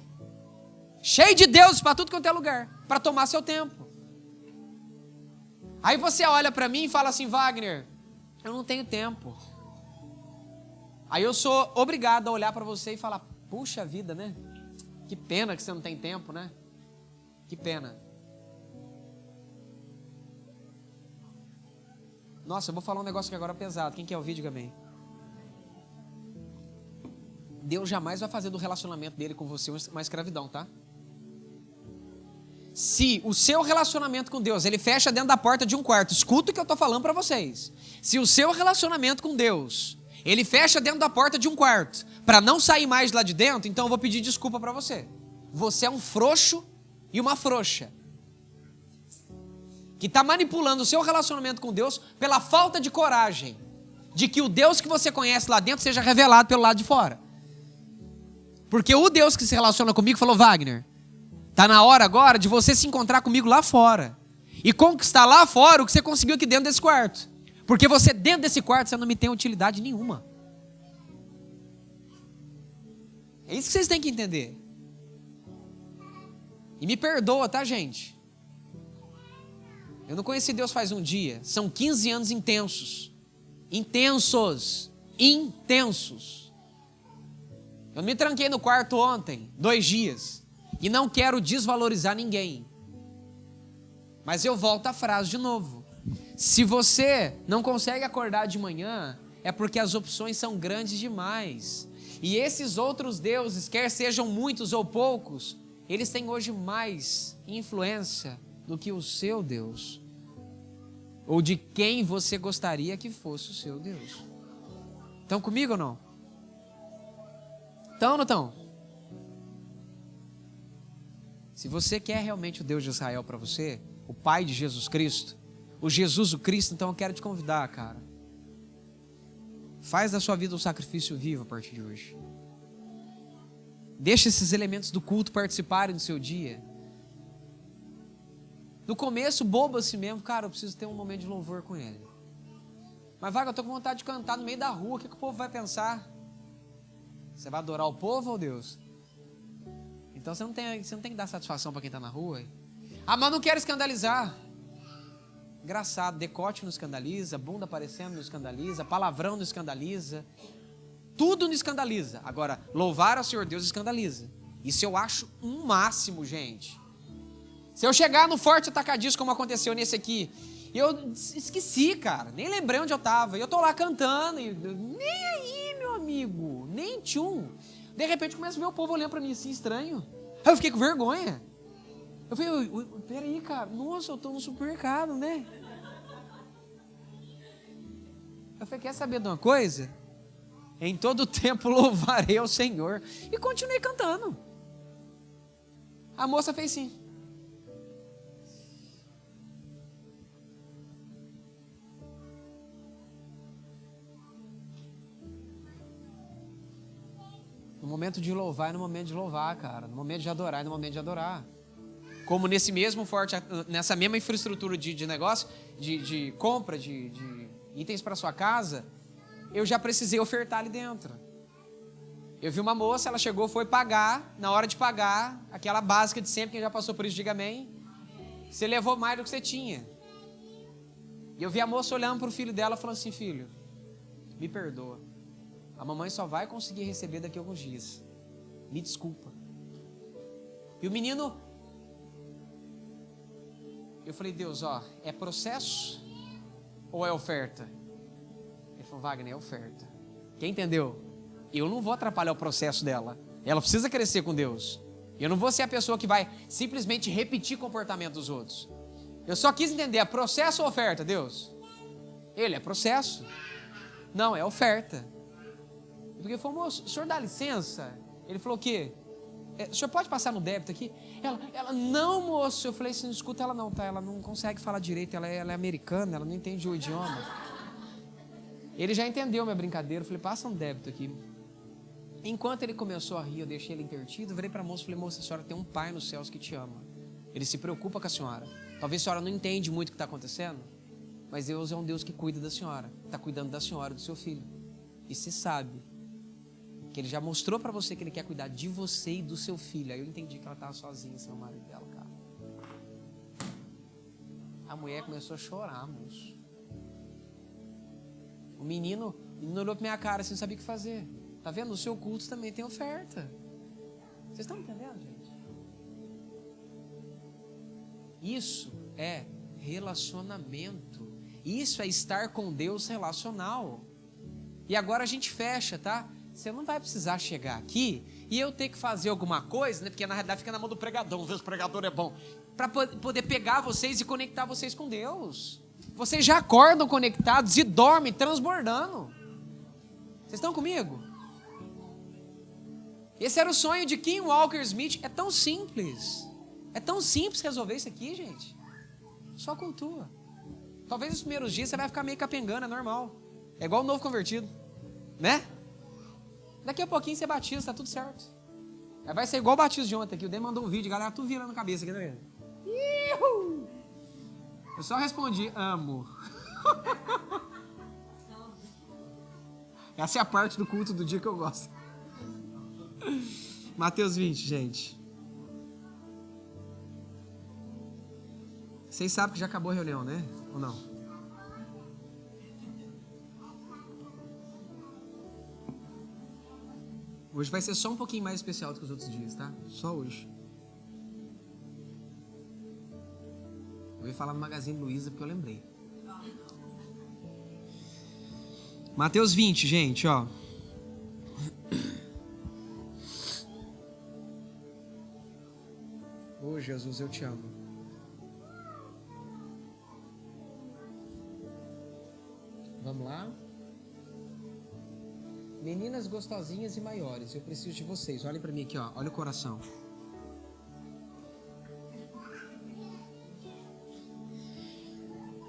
cheio de Deus para tudo quanto é lugar, para tomar seu tempo. Aí você olha para mim e fala assim: Wagner, eu não tenho tempo. Aí eu sou obrigado a olhar para você e falar: puxa vida, né? Que pena que você não tem tempo, né? Que pena. Nossa, eu vou falar um negócio que agora é pesado. Quem quer ouvir, diga amém. Deus jamais vai fazer do relacionamento dele com você uma escravidão, tá? Se o seu relacionamento com Deus, ele fecha dentro da porta de um quarto, escuta o que eu estou falando para vocês. Se o seu relacionamento com Deus, ele fecha dentro da porta de um quarto, para não sair mais lá de dentro, então eu vou pedir desculpa para você. Você é um frouxo e uma frouxa, que está manipulando o seu relacionamento com Deus pela falta de coragem de que o Deus que você conhece lá dentro seja revelado pelo lado de fora. Porque o Deus que se relaciona comigo falou: Wagner, está na hora agora de você se encontrar comigo lá fora e conquistar lá fora o que você conseguiu aqui dentro desse quarto. Porque você dentro desse quarto você não me tem utilidade nenhuma. É isso que vocês têm que entender. E me perdoa, tá, gente? Eu não conheci Deus faz um dia. São 15 anos intensos. Intensos. Intensos. Eu me tranquei no quarto ontem, 2 dias. E não quero desvalorizar ninguém. Mas eu volto à frase de novo. Se você não consegue acordar de manhã, é porque as opções são grandes demais. E esses outros deuses, quer sejam muitos ou poucos, eles têm hoje mais influência do que o seu Deus, ou de quem você gostaria que fosse o seu Deus. Estão comigo ou não? Estão ou não estão? Se você quer realmente o Deus de Israel para você, o Pai de Jesus Cristo, o Jesus o Cristo, então eu quero te convidar, cara. Faz da sua vida um sacrifício vivo a partir de hoje. Deixa esses elementos do culto participarem do seu dia. No começo, bobo assim mesmo, cara, eu preciso ter um momento de louvor com ele. Mas Vaga, eu tô com vontade de cantar no meio da rua, o que o povo vai pensar? Você vai adorar o povo ou Deus? Então você não tem que dar satisfação para quem está na rua. Ah, mas não quero escandalizar. Engraçado, decote não escandaliza, bunda aparecendo não escandaliza, palavrão não escandaliza, tudo não escandaliza. Agora, louvar ao Senhor Deus escandaliza. Isso eu acho um máximo, gente. Se eu chegar no Forte Atacadista, como aconteceu nesse aqui, eu esqueci, cara, nem lembrei onde eu estava, e eu tô lá cantando, e nem aí, meu amigo, nem tchum. De repente começa a ver o povo olhando para mim assim, estranho. Aí eu fiquei com vergonha. Eu falei: peraí, cara, nossa, eu tô no supermercado, né? Eu falei: quer saber de uma coisa? Em todo tempo louvarei ao Senhor. E continuei cantando. A moça fez sim. No momento de louvar é no momento de louvar, cara. No momento de adorar é no momento de adorar. Como nesse mesmo forte, nessa mesma infraestrutura de negócio, de compra de itens para sua casa, eu já precisei ofertar ali dentro. Eu vi uma moça, ela chegou, foi pagar, na hora de pagar, aquela básica de sempre, quem já passou por isso, diga amém. Você levou mais do que você tinha. E eu vi a moça olhando para o filho dela, falando assim: filho, me perdoa. A mamãe só vai conseguir receber daqui a alguns dias. Me desculpa. E o menino... Eu falei: Deus, ó, é processo ou é oferta? Ele falou: Wagner, é oferta. Quem entendeu? Eu não vou atrapalhar o processo dela. Ela precisa crescer com Deus. Eu não vou ser a pessoa que vai simplesmente repetir o comportamento dos outros. Eu só quis entender, é processo ou oferta, Deus? Ele é processo. Não, é oferta. Porque ele falou, moço, o senhor dá licença? Ele falou o quê? O senhor pode passar no débito aqui? Ela, não, moço. Eu falei assim, não escuta ela não, tá? Ela não consegue falar direito, ela é americana, ela não entende o idioma. Ele já entendeu minha brincadeira, eu falei, passa um débito aqui. Enquanto ele começou a rir, eu deixei ele intertido, virei para a moça e falei, moça, a senhora tem um pai nos céus que te ama. Ele se preocupa com a senhora. Talvez a senhora não entende muito o que está acontecendo, mas Deus é um Deus que cuida da senhora. Está cuidando da senhora, do seu filho. E se sabe que Ele já mostrou para você que Ele quer cuidar de você e do seu filho. Aí eu entendi que ela estava sozinha sem o marido dela, cara. A mulher começou a chorar, moço. O menino olhou para minha cara assim, não sabia o que fazer. Tá vendo? No seu culto também tem oferta. Vocês estão entendendo, gente? Isso é relacionamento. Isso é estar com Deus relacional. E agora a gente fecha, tá? Você não vai precisar chegar aqui e eu ter que fazer alguma coisa, né? Porque na realidade fica na mão do pregador. Vamos ver se o pregador é bom. Para poder pegar vocês e conectar vocês com Deus. Vocês já acordam conectados e dormem transbordando. Vocês estão comigo? Esse era o sonho de Kim Walker Smith. É tão simples. É tão simples resolver isso aqui, gente. Só cultua. Talvez nos primeiros dias você vai ficar meio capengando, é normal. É igual o novo convertido, né? Daqui a pouquinho você batiza, tá tudo certo. Aí vai ser igual o batismo de ontem aqui. O Dê mandou um vídeo, galera, tudo virando a cabeça aqui, tá vendo? Eu só respondi, amo. Essa é a parte do culto do dia que eu gosto. Mateus 20, gente. Vocês sabem que já acabou a reunião, né? Ou não? Hoje vai ser só um pouquinho mais especial do que os outros dias, tá? Só hoje. Eu ia falar no Magazine Luiza porque eu lembrei. Mateus 20, gente, ó. Ô, Jesus, eu te amo. Vamos lá? Meninas gostosinhas e maiores, eu preciso de vocês. Olhem pra mim aqui, ó. Olha o coração.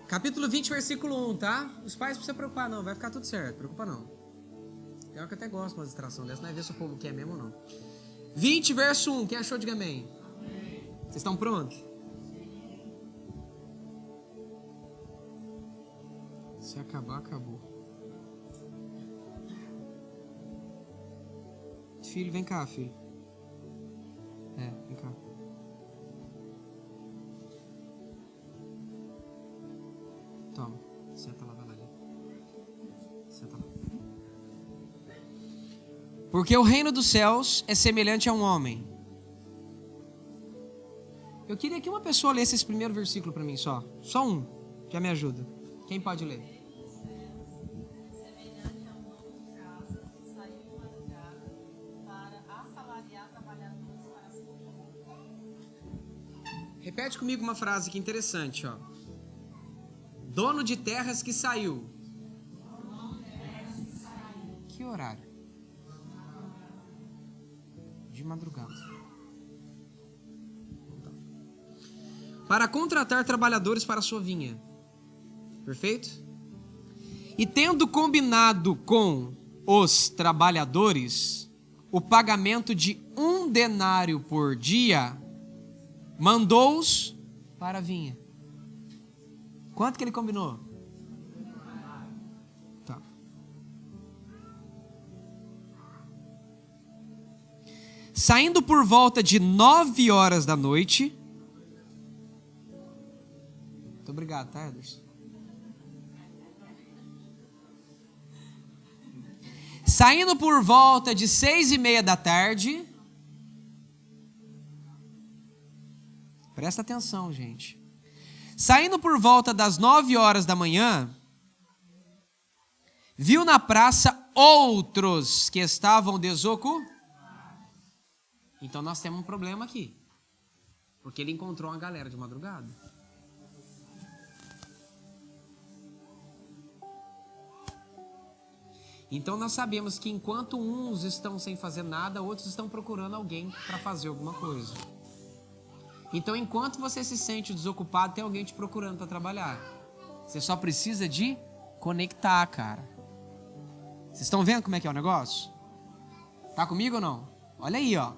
Capítulo 20, versículo 1, tá? Os pais não precisam preocupar, não. Vai ficar tudo certo. Preocupa, não. Eu que até gosto de uma distração dessa. Não é ver se o povo quer mesmo ou não. 20, verso 1. Quem achou, diga amém. Vocês estão prontos? Se acabar, acabou. Filho, vem cá, filho. Vem cá. Toma, senta lá, vai lá. Senta lá. Porque o reino dos céus é semelhante a um homem. Eu queria que uma pessoa lesse esse primeiro versículo para mim só. Só um. Já me ajuda. Quem pode ler? Repete comigo uma frase que interessante, ó. Dono de terras que saiu. Que horário? De madrugada. Para contratar trabalhadores para a sua vinha. Perfeito? E tendo combinado com os trabalhadores o pagamento de 1 denário por dia, mandou-os para a vinha. Quanto que ele combinou? Tá. Saindo por volta de 9 horas da noite. Muito obrigado, tá, Ederson? Saindo por volta de 6:30 da tarde. Presta atenção, gente. Saindo por volta das 9 horas da manhã, viu na praça outros que estavam desocupados. Então nós temos um problema aqui. Porque ele encontrou uma galera de madrugada. Então nós sabemos que enquanto uns estão sem fazer nada, outros estão procurando alguém para fazer alguma coisa. Então enquanto você se sente desocupado, tem alguém te procurando para trabalhar. Você só precisa de conectar, cara. Vocês estão vendo como é que é o negócio? Tá comigo ou não? Olha aí, ó.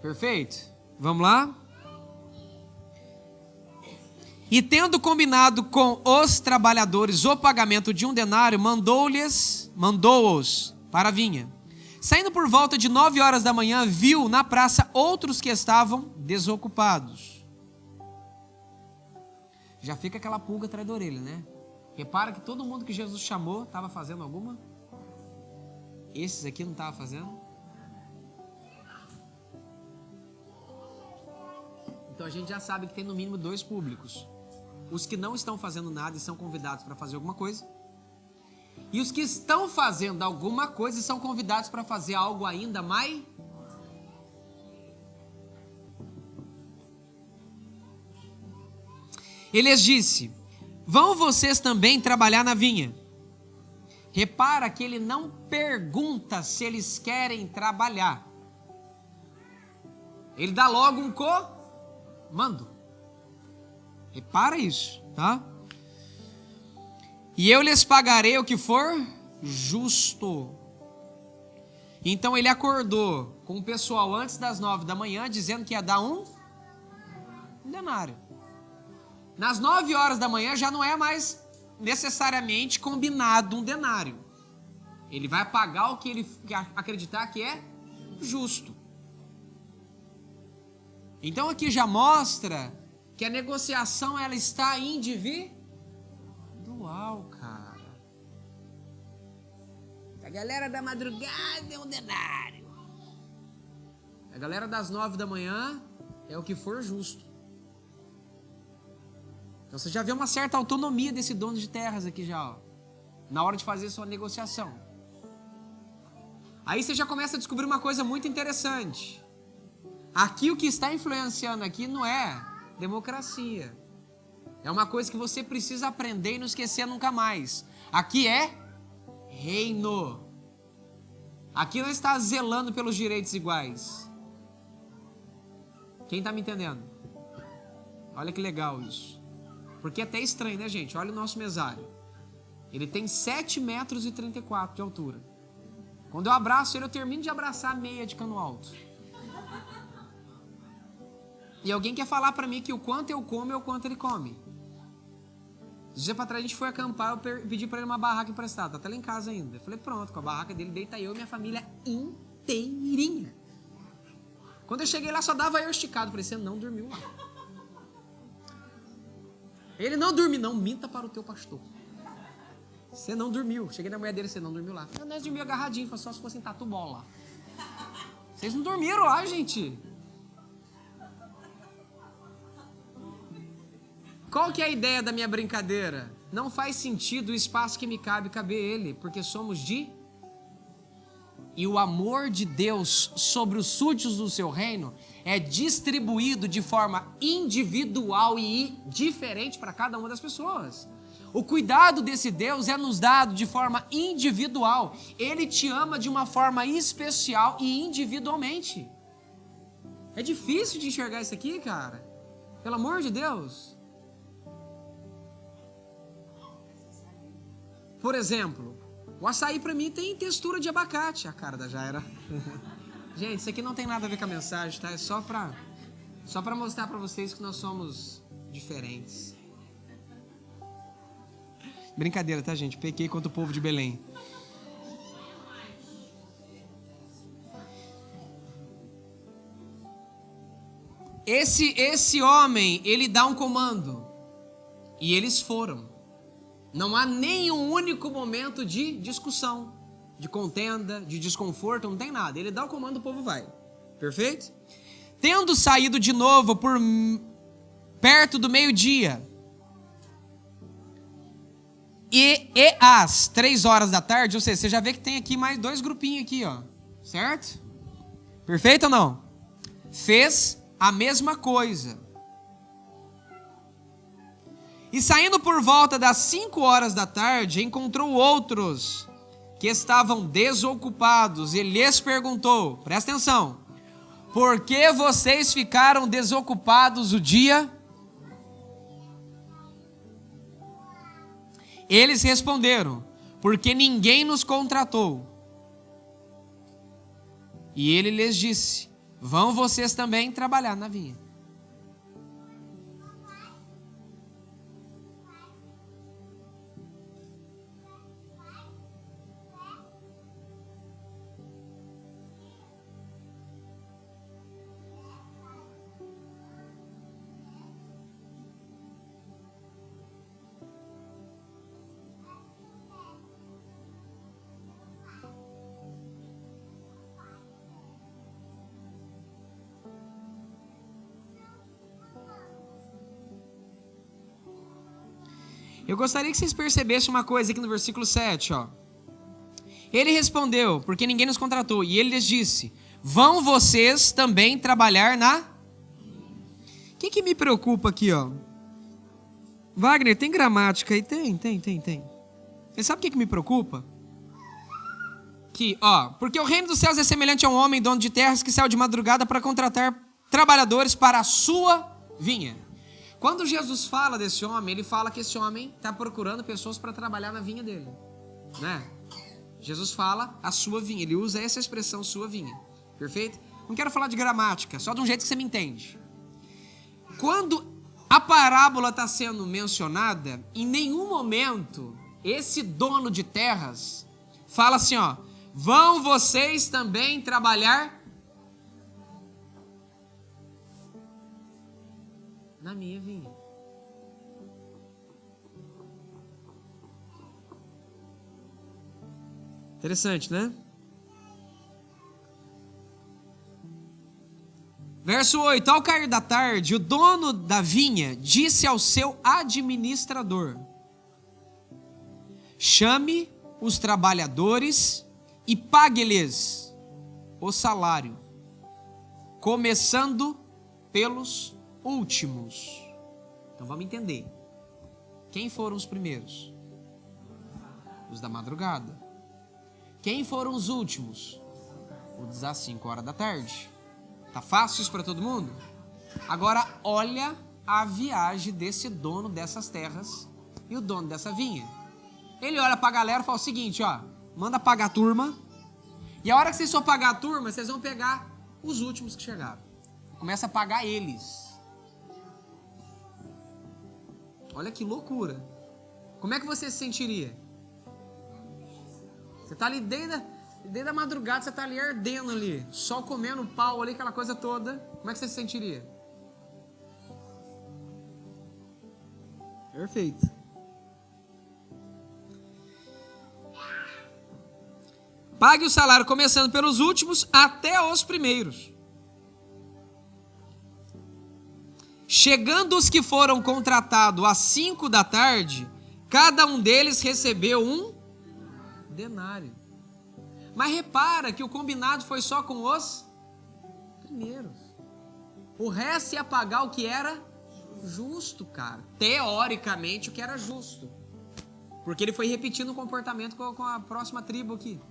Perfeito? Vamos lá? E tendo combinado com os trabalhadores o pagamento de 1 denário, mandou-os para a vinha. Saindo por volta de 9 horas da manhã, viu na praça outros que estavam desocupados. Já fica aquela pulga atrás da orelha, né? Repara que todo mundo que Jesus chamou estava fazendo alguma? Esses aqui não estavam fazendo? Então a gente já sabe que tem no mínimo 2 públicos. Os que não estão fazendo nada e são convidados para fazer alguma coisa. E os que estão fazendo alguma coisa e são convidados para fazer algo ainda mais. Ele lhes disse: vão vocês também trabalhar na vinha. Repara que ele não pergunta se eles querem trabalhar. Ele dá logo um comando. Repara isso, tá? E eu lhes pagarei o que for justo. Então ele acordou com o pessoal antes das 9 da manhã, dizendo que ia dar um denário. Nas 9 horas da manhã já não é mais necessariamente combinado um denário. Ele vai pagar o que ele acreditar que é justo. Então aqui já mostra que a negociação ela está individual, cara. A galera da madrugada é um denário. A galera das 9 da manhã é o que for justo. Então você já vê uma certa autonomia desse dono de terras aqui já, ó, na hora de fazer sua negociação. Aí você já começa a descobrir uma coisa muito interessante. Aqui o que está influenciando aqui não é democracia. É uma coisa que você precisa aprender e não esquecer nunca mais. Aqui é reino. Aqui não está zelando pelos direitos iguais. Quem está me entendendo? Olha que legal isso. Porque é até estranho, né, gente? Olha o nosso mesário. Ele tem 7,34 metros de altura. Quando eu abraço ele, eu termino de abraçar a meia de cano alto. E alguém quer falar pra mim que o quanto eu como é o quanto ele come. Esse dia pra trás a gente foi acampar, eu pedi pra ele uma barraca emprestada, tá até lá em casa ainda. Eu falei, pronto, com a barraca dele deita eu e minha família inteirinha. Quando eu cheguei lá só dava eu esticado, falei, você não dormiu lá. Ele não dormiu, não, minta para o teu pastor. Você não dormiu. Cheguei na mulher dele, você não dormiu lá. Nós dormimos agarradinho, só se fosse em tatu bola. Vocês não dormiram lá, gente. Qual que é a ideia da minha brincadeira? Não faz sentido o espaço que me cabe caber ele, porque somos de... E o amor de Deus sobre os súditos do seu reino é distribuído de forma individual e diferente para cada uma das pessoas. O cuidado desse Deus é nos dado de forma individual. Ele te ama de uma forma especial e individualmente. É difícil de enxergar isso aqui, cara. Pelo amor de Deus. Por exemplo, o açaí pra mim tem textura de abacate. A cara da Jaira. Gente, isso aqui não tem nada a ver com a mensagem, tá? É só pra mostrar pra vocês que nós somos diferentes. Brincadeira, tá, gente? Pequei contra o povo de Belém. Esse homem, ele dá um comando. E eles foram. Não há nenhum único momento de discussão, de contenda, de desconforto, não tem nada. Ele dá o comando, o povo vai. Perfeito? Tendo saído de novo por perto do meio-dia, e às 3 horas da tarde, ou seja, você já vê que tem aqui mais 2 grupinhos aqui, ó. Certo? Perfeito ou não? Fez a mesma coisa. E saindo por volta das 5 horas da tarde, encontrou outros que estavam desocupados e lhes perguntou, presta atenção, por que vocês ficaram desocupados o dia? Eles responderam, porque ninguém nos contratou. E ele lhes disse, vão vocês também trabalhar na vinha. Eu gostaria que vocês percebessem uma coisa aqui no versículo 7, ó. Ele respondeu, porque ninguém nos contratou, e ele lhes disse, vão vocês também trabalhar na... O que me preocupa aqui, ó? Wagner, tem gramática aí? Tem. Você sabe o que me preocupa? Que, ó, porque o reino dos céus é semelhante a um homem dono de terras que saiu de madrugada para contratar trabalhadores para a sua vinha. Quando Jesus fala desse homem, ele fala que esse homem está procurando pessoas para trabalhar na vinha dele, né? Jesus fala a sua vinha, ele usa essa expressão sua vinha, perfeito? Não quero falar de gramática, só de um jeito que você me entende. Quando a parábola está sendo mencionada, em nenhum momento esse dono de terras fala assim, ó, vão vocês também trabalhar na minha vinha. Interessante, né? Verso 8. Ao cair da tarde, o dono da vinha disse ao seu administrador, chame os trabalhadores e pague-lhes o salário, começando pelos últimos. Então vamos entender. Quem foram os primeiros? Os da madrugada. Quem foram os últimos? Os das 5 horas da tarde. Tá fácil isso para todo mundo? Agora olha a viagem desse dono dessas terras e o dono dessa vinha. Ele olha pra galera e fala o seguinte, ó, manda pagar a turma. E a hora que vocês for pagar a turma, vocês vão pegar os últimos que chegaram. Começa a pagar eles. Olha que loucura. Como é que você se sentiria? Você tá ali desde a madrugada, você tá ali ardendo ali, só comendo pau ali, aquela coisa toda. Como é que você se sentiria? Perfeito. Pague o salário começando pelos últimos até os primeiros. Chegando os que foram contratados às 5 da tarde, cada um deles recebeu um denário. Mas repara que o combinado foi só com os primeiros. O resto ia pagar o que era justo, cara. Teoricamente o que era justo. Porque ele foi repetindo o comportamento com a próxima tribo aqui.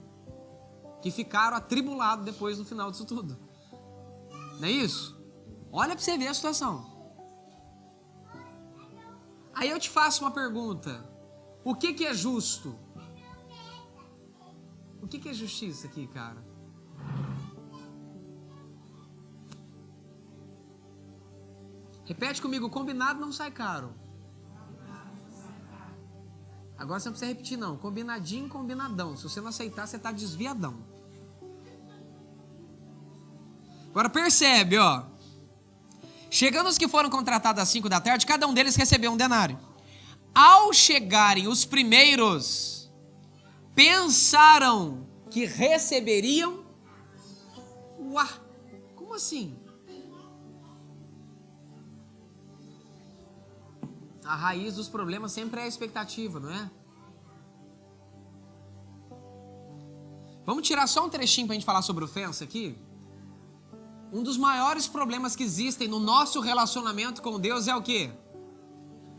Que ficaram atribulados depois no final disso tudo. Não é isso? Olha pra você ver a situação. Aí eu te faço uma pergunta. O que é justo? O que é justiça aqui, cara? Repete comigo, combinado não sai caro. Agora você não precisa repetir não, combinadinho, combinadão. Se você não aceitar, você tá desviadão. Agora percebe, ó. Chegando os que foram contratados às 5 da tarde, cada um deles recebeu um denário. Ao chegarem os primeiros, pensaram que receberiam... Uá, como assim? A raiz dos problemas sempre é a expectativa, não é? Vamos tirar só um trechinho para a gente falar sobre ofensa aqui? Um dos maiores problemas que existem no nosso relacionamento com Deus é o quê?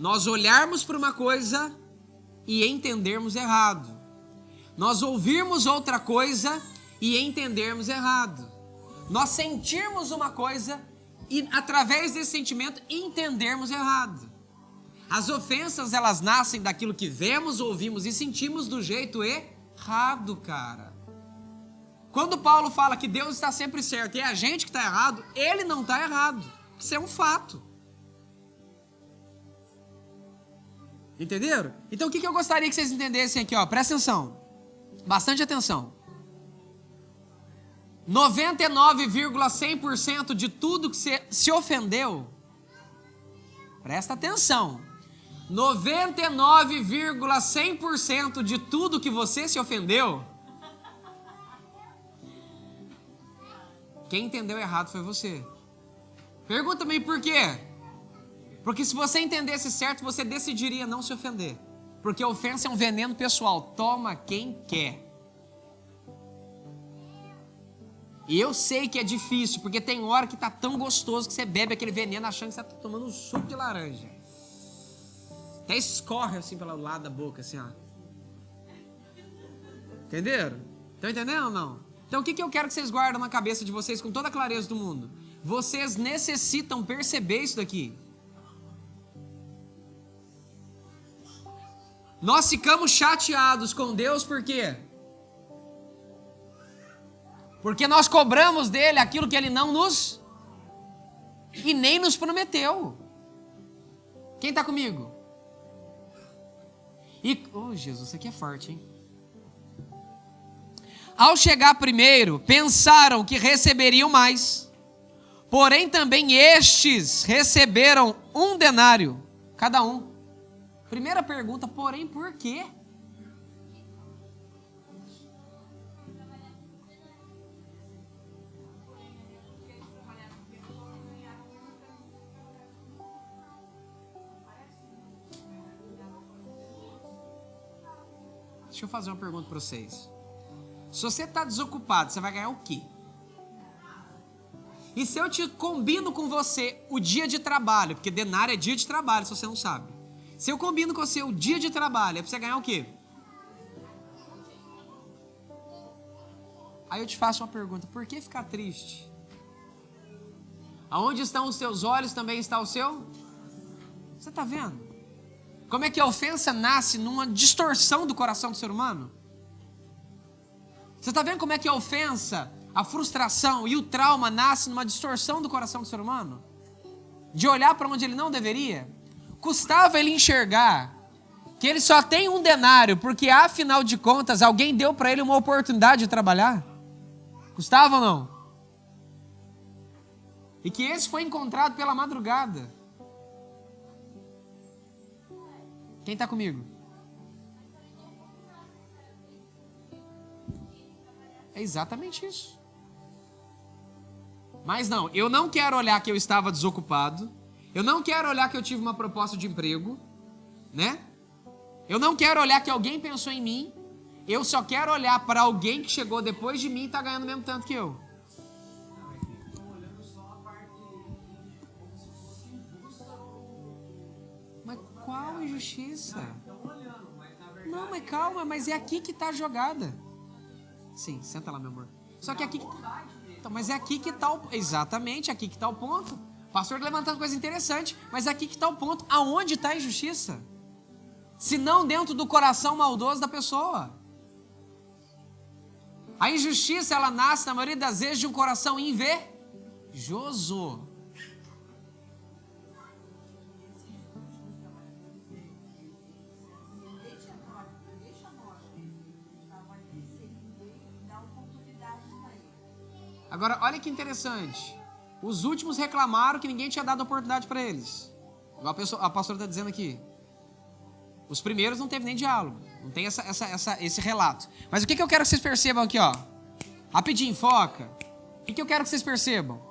nós olharmos para uma coisa e entendermos errado. Nós ouvirmos outra coisa e entendermos errado. Nós sentirmos uma coisa e, através desse sentimento, entendermos errado. As ofensas, elas nascem daquilo que vemos, ouvimos e sentimos do jeito errado, cara. Quando Paulo fala que Deus está sempre certo e é a gente que está errado, ele não está errado. Isso é um fato. Entenderam? Então o que eu gostaria que vocês entendessem aqui, ó? Presta atenção. Bastante atenção. 99,100% de tudo que você se ofendeu, presta atenção. 99,100% de tudo que você se ofendeu, quem entendeu errado foi você. Pergunta também por quê? Porque se você entendesse certo, você decidiria não se ofender. Porque a ofensa é um veneno pessoal. Toma quem quer. E eu sei que é difícil, porque tem hora que tá tão gostoso que você bebe aquele veneno achando que você tá tomando um suco de laranja. Até escorre assim pelo lado da boca, assim, ó. Entenderam? Estão entendendo ou não? Então o que eu quero que vocês guardem na cabeça de vocês com toda a clareza do mundo? Vocês necessitam perceber isso daqui. Nós ficamos chateados com Deus por quê? Porque nós cobramos dele aquilo que ele não nos e nem nos prometeu. Quem está comigo? E, oh Jesus, isso aqui é forte, hein? Ao chegar primeiro, pensaram que receberiam mais. Porém, também estes receberam 1 denário, cada um. Primeira pergunta, porém, por quê? Deixa eu fazer uma pergunta para vocês. Se você está desocupado, você vai ganhar o quê? E se eu te combino com você o dia de trabalho, porque denário é dia de trabalho, se você não sabe. Se eu combino com você o dia de trabalho, é para você ganhar o quê? Aí eu te faço uma pergunta, por que ficar triste? Aonde estão os seus olhos, também está o seu? Você está vendo? Como é que a ofensa nasce numa distorção do coração do ser humano? Você está vendo como é que a ofensa, a frustração e o trauma nascem numa distorção do coração do ser humano? De olhar para onde ele não deveria? Custava ele enxergar que ele só tem 1 denário porque, afinal de contas, alguém deu para ele uma oportunidade de trabalhar? Custava ou não? E que esse foi encontrado pela madrugada. Quem está comigo? É exatamente isso. Mas não, eu não quero olhar que eu estava desocupado. Eu não quero olhar que eu tive uma proposta de emprego, né? Eu não quero olhar que alguém pensou em mim. Eu só quero olhar para alguém que chegou depois de mim e está ganhando o mesmo tanto que eu. Mas qual injustiça? Não, mas calma, mas é aqui que está a jogada. Sim, senta lá, meu amor. Só que aqui... Então, mas é aqui que está o... Exatamente, aqui que está o ponto. O pastor levantando coisa interessante, mas aqui que está o ponto. Aonde está a injustiça? Se não dentro do coração maldoso da pessoa. A injustiça, ela nasce, na maioria das vezes, de um coração invejoso. Agora, olha que interessante. Os últimos reclamaram que ninguém tinha dado oportunidade para eles. Igual a pastora está dizendo aqui. Os primeiros não teve nem diálogo. Não tem esse relato. Mas o que eu quero que vocês percebam aqui, ó? Rapidinho, foca. O que eu quero que vocês percebam?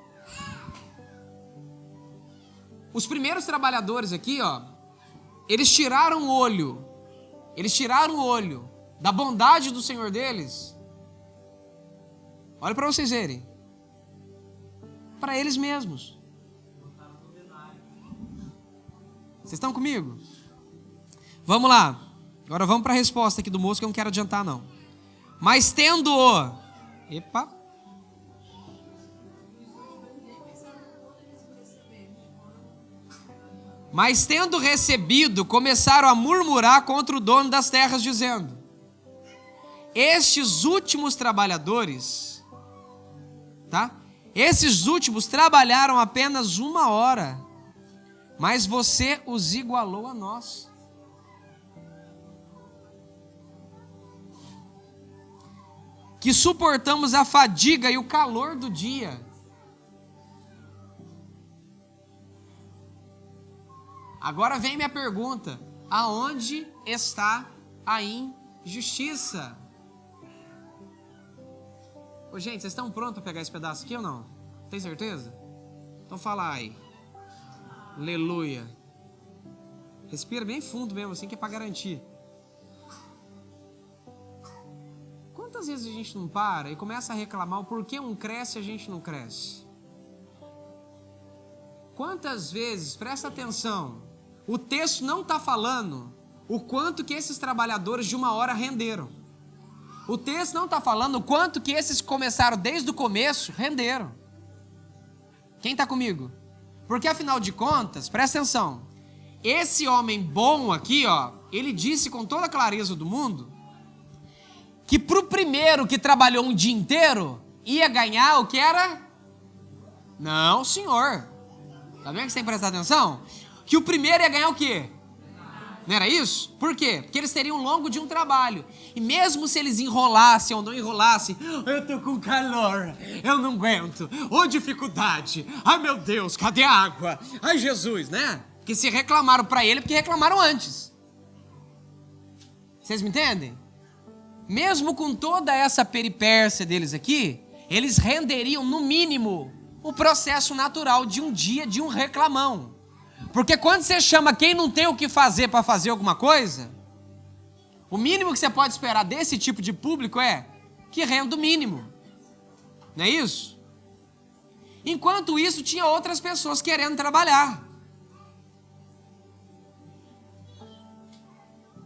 Os primeiros trabalhadores aqui, ó, eles tiraram o olho. Eles tiraram o olho da bondade do Senhor deles. Olha para vocês verem. Para eles mesmos. Vocês estão comigo? Vamos lá. Agora vamos para a resposta aqui do moço, que eu não quero adiantar não. Mas tendo... Epa. Mas tendo recebido, começaram a murmurar contra o dono das terras, dizendo: estes últimos trabalhadores, tá? Esses últimos trabalharam apenas 1 hora, mas você os igualou a nós. Que suportamos a fadiga e o calor do dia. Agora vem minha pergunta: aonde está a injustiça? Ô, gente, vocês estão prontos para pegar esse pedaço aqui ou não? Tem certeza? Então fala aí. Aleluia. Respira bem fundo mesmo, assim, que é para garantir. Quantas vezes a gente não para e começa a reclamar o porquê um cresce e a gente não cresce? Quantas vezes, presta atenção, o texto não está falando o quanto que esses trabalhadores de 1 hora renderam. O texto não está falando o quanto que esses que começaram desde o começo renderam. Quem está comigo? Porque afinal de contas, presta atenção, esse homem bom aqui, ó, ele disse com toda a clareza do mundo que para o primeiro que trabalhou um dia inteiro ia ganhar o que era? Não, senhor. Tá vendo que você tem que prestar atenção? Que o primeiro ia ganhar o quê? Não era isso? Por quê? Porque eles teriam um longo de um trabalho. E mesmo se eles enrolassem ou não enrolassem, eu tô com calor, eu não aguento, ô dificuldade, ai meu Deus, cadê a água? Ai Jesus, né? Porque se reclamaram para ele, porque reclamaram antes. Vocês me entendem? Mesmo com toda essa peripécia deles aqui, eles renderiam no mínimo o processo natural de um dia de um reclamão. Porque quando você chama quem não tem o que fazer para fazer alguma coisa, o mínimo que você pode esperar desse tipo de público é que renda o mínimo. Não é isso? Enquanto isso, tinha outras pessoas querendo trabalhar.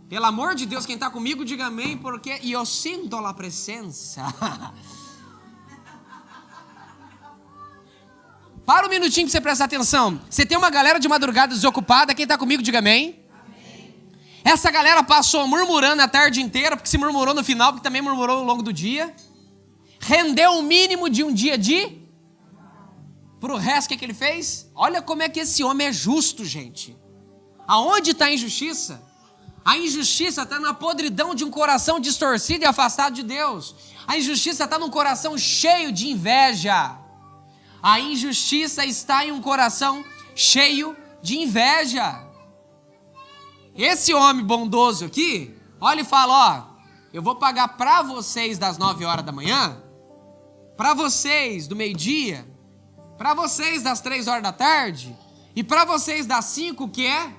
Pelo amor de Deus, quem está comigo, diga amém, porque eu sinto a presença. Para um minutinho para você prestar atenção. Você tem uma galera de madrugada desocupada, quem está comigo, diga amém. Amém. Essa galera passou murmurando a tarde inteira, porque se murmurou no final, porque também murmurou ao longo do dia. Rendeu o mínimo de um dia para o resto, o que ele fez? Olha como é que esse homem é justo, gente. Aonde está a injustiça? A injustiça está na podridão de um coração distorcido e afastado de Deus. A injustiça está num coração cheio de inveja. A injustiça está em um coração cheio de inveja. Esse homem bondoso aqui, olha e fala, ó, eu vou pagar para vocês das 9 horas da manhã, para vocês do meio-dia, para vocês das 3 horas da tarde e para vocês das 5, que é?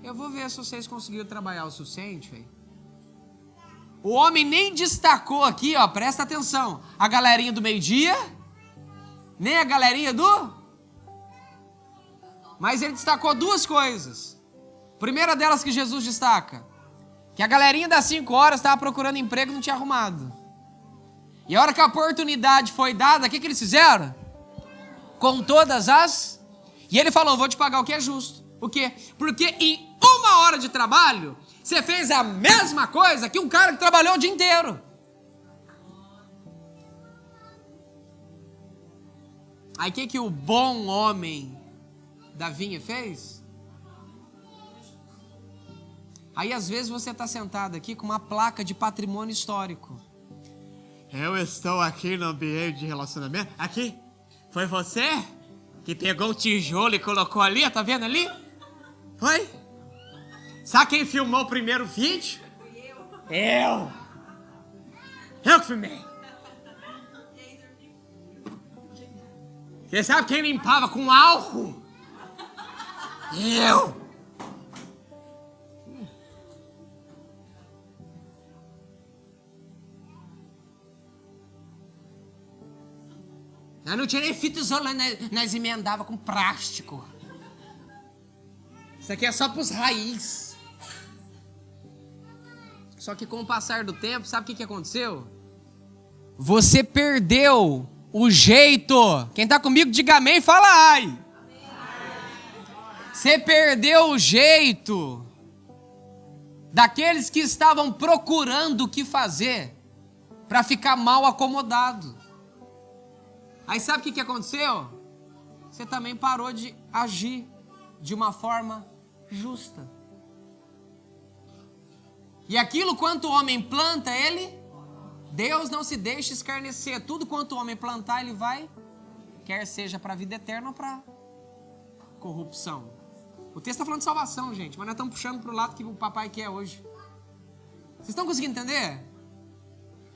Eu vou ver se vocês conseguiram trabalhar o suficiente, velho. O homem nem destacou aqui, ó, presta atenção, a galerinha do meio-dia, nem a galerinha do... Mas ele destacou 2 coisas. Primeira delas que Jesus destaca, que a galerinha das 5 horas estava procurando emprego e não tinha arrumado. E a hora que a oportunidade foi dada, o que eles fizeram? Com todas as... E ele falou, vou te pagar o que é justo. O quê? Porque em 1 hora de trabalho, você fez a mesma coisa que um cara que trabalhou o dia inteiro. Aí o que o bom homem da vinha fez? Aí às vezes você está sentado aqui com uma placa de patrimônio histórico. Eu estou aqui no ambiente de relacionamento. Aqui, foi você que pegou o tijolo e colocou ali, tá vendo ali? Foi? Sabe quem filmou o primeiro vídeo? Eu que filmei. Você sabe quem limpava com álcool? Eu! Nós não tinha nem fita isolante, nós emendava com plástico. Isso aqui é só pros raiz. Só que com o passar do tempo, sabe o que aconteceu? Você perdeu o jeito. Quem tá comigo, diga amém e fala ai. Você perdeu o jeito daqueles que estavam procurando o que fazer para ficar mal acomodado. Aí sabe o que aconteceu? Você também parou de agir de uma forma justa. E aquilo quanto o homem planta, Deus não se deixa escarnecer. Tudo quanto o homem plantar, ele vai, quer seja para a vida eterna ou para corrupção. O texto está falando de salvação, gente, mas nós estamos puxando para o lado que o papai quer hoje. Vocês estão conseguindo entender?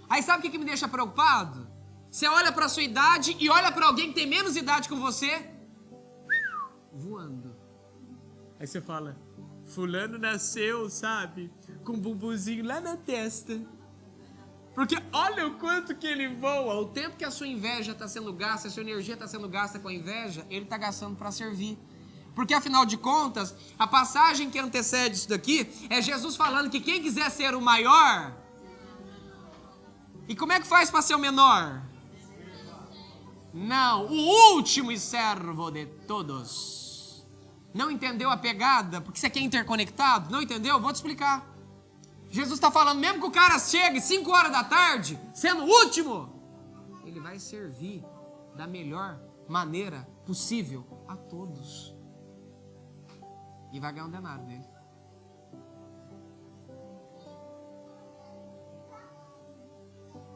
Aí sabe o que me deixa preocupado? Você olha para a sua idade e olha para alguém que tem menos idade que você, voando. Aí você fala, fulano nasceu, sabe, com um bumbumzinho lá na testa. Porque olha o quanto que ele voa. O tempo que a sua inveja está sendo gasta, a sua energia está sendo gasta com a inveja, ele está gastando para servir. Porque afinal de contas, a passagem que antecede isso daqui é Jesus falando que quem quiser ser o maior... E como é que faz para ser o menor? Não, o último e servo de todos. Não entendeu a pegada? Porque você quer interconectado? Não entendeu? Vou te explicar. Jesus está falando, mesmo que o cara chegue 5 horas da tarde, sendo o último, ele vai servir da melhor maneira possível a todos. E vai ganhar um denário dele.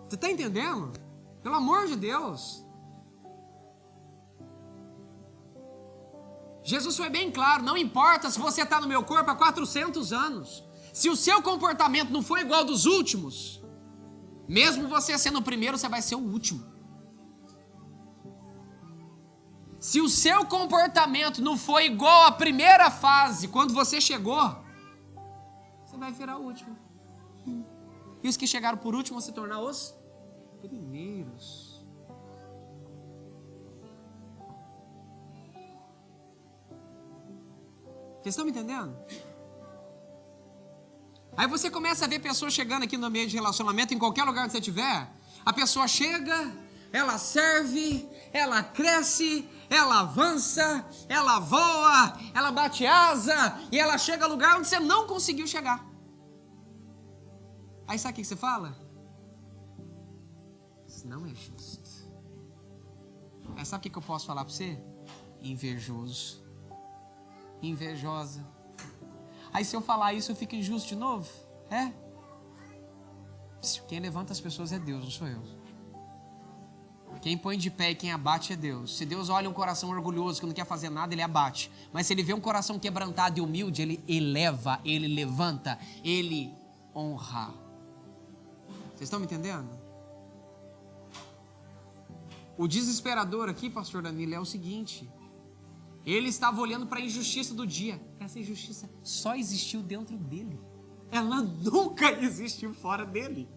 Você está entendendo? Pelo amor de Deus. Jesus foi bem claro, não importa se você está no meu corpo há 400 anos. Se o seu comportamento não for igual ao dos últimos, mesmo você sendo o primeiro, você vai ser o último. Se o seu comportamento não for igual à primeira fase, quando você chegou, você vai virar o último. E os que chegaram por último vão se tornar os primeiros. Vocês estão me entendendo? Aí você começa a ver pessoas chegando aqui no ambiente de relacionamento, em qualquer lugar que você estiver. A pessoa chega, ela serve, ela cresce, ela avança, ela voa, ela bate asa, e ela chega a lugar onde você não conseguiu chegar. Aí sabe o que você fala? Isso não é justo. Aí sabe o que eu posso falar para você? Invejoso. Invejosa. Aí se eu falar isso, eu fico injusto de novo? É? Quem levanta as pessoas é Deus, não sou eu. Quem põe de pé e quem abate é Deus. Se Deus olha um coração orgulhoso que não quer fazer nada, ele abate. Mas se ele vê um coração quebrantado e humilde, ele eleva, ele levanta, ele honra. Vocês estão me entendendo? O desesperador aqui, pastor Danilo, é o seguinte. Ele estava olhando para a injustiça do dia. Essa injustiça só existiu dentro dele. Ela nunca existiu fora dele.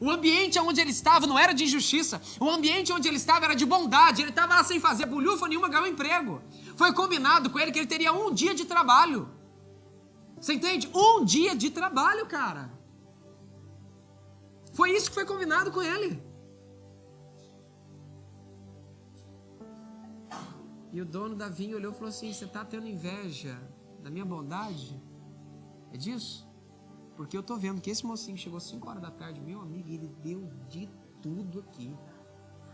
O ambiente onde ele estava não era de injustiça. O ambiente onde ele estava era de bondade. Ele estava lá sem fazer bolhufa nenhuma, ganhou um emprego. Foi combinado com ele que ele teria 1 dia de trabalho. Você entende? 1 dia de trabalho, cara. Foi isso que foi combinado com ele. E o dono da vinha olhou e falou assim, você está tendo inveja da minha bondade? É disso? Porque eu estou vendo que esse mocinho chegou 5 horas da tarde, meu amigo, ele deu de tudo aqui.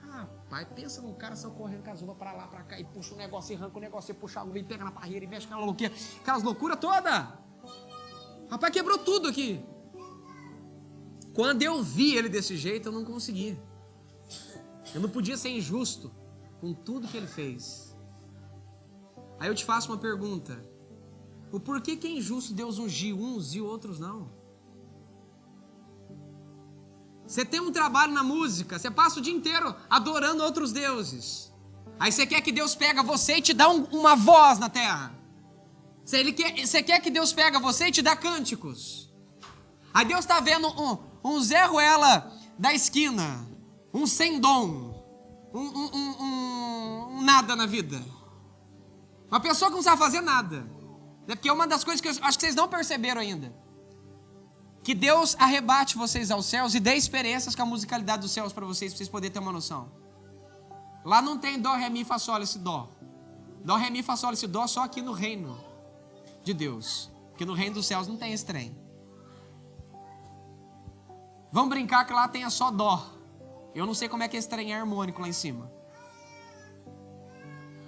Rapaz, pensa num cara só correndo com as uvas para lá, para cá, e puxa um negócio, e arranca um negócio, e puxa a uva, e pega na parreira, e mexe com aquelas loucuras todas. Rapaz, quebrou tudo aqui. Quando eu vi ele desse jeito, eu não consegui. Eu não podia ser injusto com tudo que ele fez. Aí eu te faço uma pergunta. O porquê que é injusto Deus ungir uns e outros não? Você tem um trabalho na música, você passa o dia inteiro adorando outros deuses. Aí você quer que Deus pega você e te dá uma voz na terra. Você quer que Deus pega você e te dá cânticos. Aí Deus está vendo um Zé Ruela da esquina, um sem dom, um nada na vida. Uma pessoa que não sabe fazer nada. É porque uma das coisas que eu acho que vocês não perceberam ainda. Que Deus arrebate vocês aos céus e dê experiências com a musicalidade dos céus para vocês poderem ter uma noção. Lá não tem dó, ré, mi, fá, sol, esse dó. Dó, ré, mi, fá, sol, esse dó só aqui no reino de Deus. Porque no reino dos céus não tem esse trem. Vamos brincar que lá tenha só dó. Eu não sei como é que esse trem é harmônico lá em cima.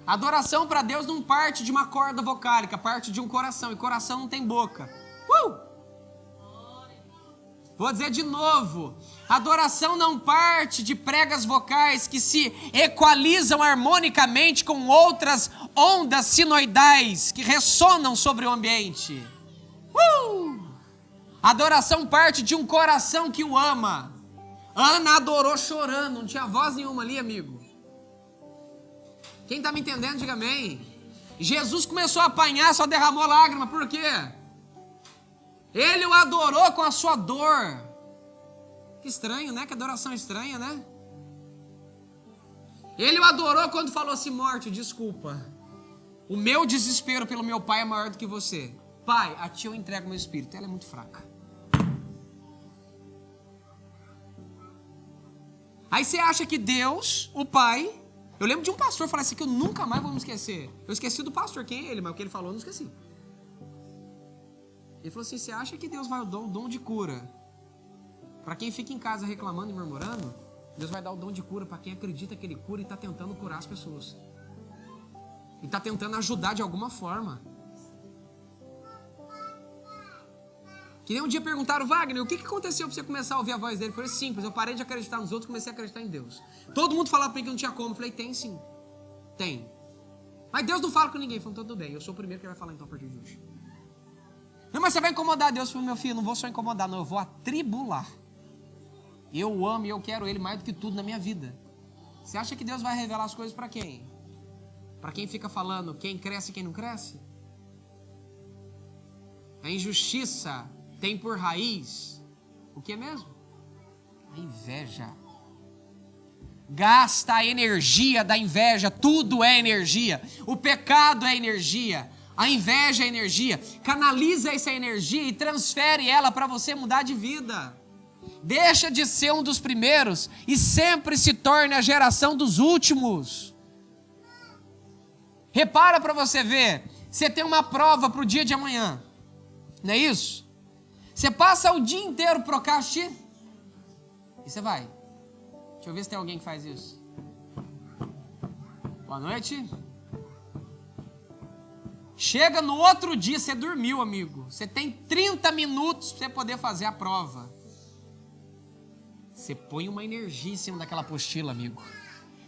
Adoração para Deus não parte de uma corda vocálica, parte de um coração. E coração não tem boca. Vou dizer de novo. Adoração não parte de pregas vocais que se equalizam harmonicamente com outras ondas sinoidais que ressonam sobre o ambiente. Adoração parte de um coração que o ama. Ana adorou chorando, não tinha voz nenhuma ali, amigo. Quem está me entendendo, diga amém. Jesus começou a apanhar, só derramou lágrima, por quê? Ele o adorou com a sua dor. Que estranho, né? Que adoração estranha, né? Ele o adorou quando falou assim, morte, desculpa. O meu desespero pelo meu pai é maior do que você. Pai, a ti eu entrego meu espírito. Ela é muito fraca. Aí você acha que Deus, o pai... Eu lembro de um pastor falar assim que eu nunca mais vou me esquecer. Eu esqueci do pastor, quem é ele, mas o que ele falou eu não esqueci. Ele falou assim, você acha que Deus vai dar o dom de cura para quem fica em casa reclamando e murmurando? Deus vai dar o dom de cura para quem acredita que ele cura e está tentando curar as pessoas. E está tentando ajudar de alguma forma. Que nem um dia perguntaram, Wagner, o que aconteceu para você começar a ouvir a voz dele? Eu falei, simples, eu parei de acreditar nos outros e comecei a acreditar em Deus. Todo mundo falava para mim que não tinha como. Eu falei, tem sim, tem. Mas Deus não fala com ninguém. Eu falei, tudo bem, eu sou o primeiro que vai falar então a partir de hoje. Não, mas você vai incomodar Deus. Eu falei, meu filho, não vou só incomodar, não, eu vou atribular. Eu amo e eu quero Ele mais do que tudo na minha vida. Você acha que Deus vai revelar as coisas para quem? Para quem fica falando quem cresce e quem não cresce? A injustiça tem por raiz o que mesmo? A inveja. Gasta a energia da inveja, tudo é energia. O pecado é energia, a inveja é energia. Canaliza essa energia e transfere ela para você mudar de vida. Deixa de ser um dos primeiros e sempre se torne a geração dos últimos. Repara para você ver, você tem uma prova para o dia de amanhã, não é isso? Você passa o dia inteiro procrastinando e você vai. Deixa eu ver se tem alguém que faz isso. Boa noite. Chega no outro dia, você dormiu, amigo. Você tem 30 minutos para você poder fazer a prova. Você põe uma energia em cima daquela apostila, amigo.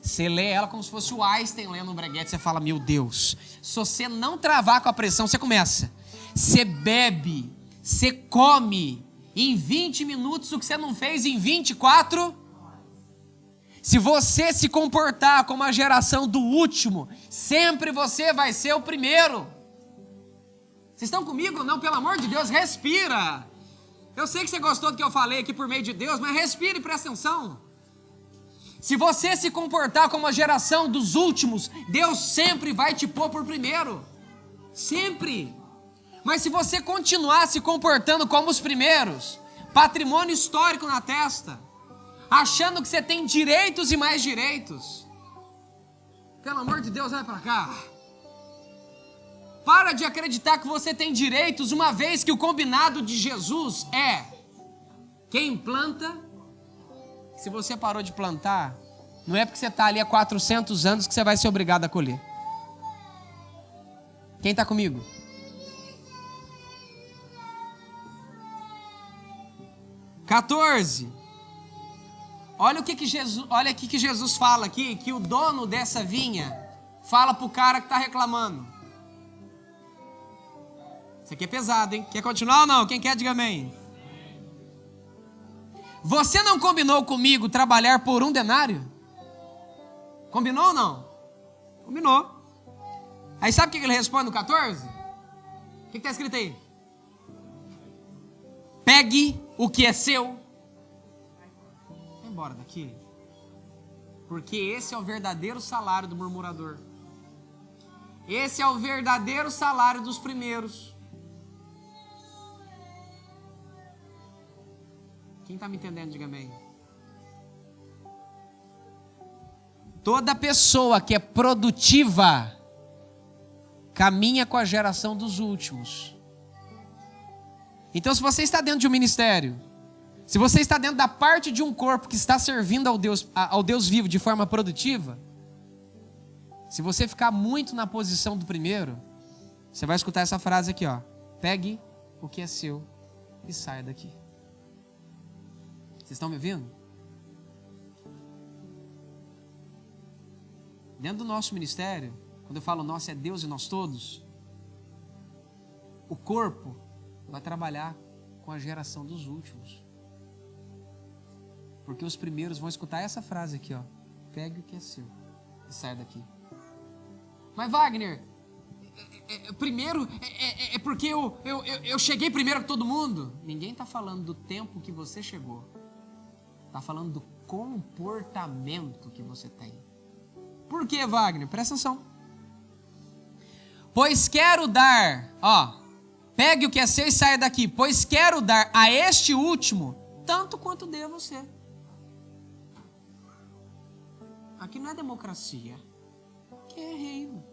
Você lê ela como se fosse o Einstein lendo um breguete. Você fala, meu Deus. Se você não travar com a pressão, você começa. Você bebe, você come em 20 minutos o que você não fez em 24. Se você se comportar como a geração do último, sempre você vai ser o primeiro. Vocês estão comigo ou não? Pelo amor de Deus, respira. Eu sei que você gostou do que eu falei aqui por meio de Deus, mas respire e presta atenção. Se você se comportar como a geração dos últimos, Deus sempre vai te pôr por primeiro. Sempre. Mas se você continuar se comportando como os primeiros, patrimônio histórico na testa, achando que você tem direitos e mais direitos, pelo amor de Deus, vai pra cá. Para de acreditar que você tem direitos, uma vez que o combinado de Jesus é: quem planta, se você parou de plantar, não é porque você está ali há 400 anos que você vai ser obrigado a colher. Quem está comigo? (14) Olha aqui que Jesus fala aqui, que o dono dessa vinha fala para o cara que está reclamando. Isso aqui é pesado, hein? Quer continuar ou não? Quem quer, diga amém. Você não combinou comigo trabalhar por 1 denário? Combinou ou não? Combinou. Aí sabe o que ele responde no 14? O que está escrito aí? Pegue o que é seu. Vai embora daqui. Porque esse é o verdadeiro salário do murmurador. Esse é o verdadeiro salário dos primeiros. Quem está me entendendo, diga amém. Toda pessoa que é produtiva caminha com a geração dos últimos. Então, se você está dentro de um ministério, se você está dentro da parte de um corpo que está servindo ao Deus vivo de forma produtiva, se você ficar muito na posição do primeiro, você vai escutar essa frase aqui, ó. Pegue o que é seu e saia daqui. Vocês estão me ouvindo? Dentro do nosso ministério, quando eu falo nosso é Deus e nós todos, o corpo vai trabalhar com a geração dos últimos. Porque os primeiros vão escutar essa frase aqui, ó. Pegue o que é seu e saia daqui. Mas Wagner, primeiro é porque eu cheguei primeiro que todo mundo? Ninguém está falando do tempo que você chegou. Está falando do comportamento que você tem. Por que, Wagner? Presta atenção. Pois quero dar, ó, pegue o que é seu e saia daqui. Pois quero dar a este último tanto quanto dei a você. Aqui não é democracia. Aqui é reino.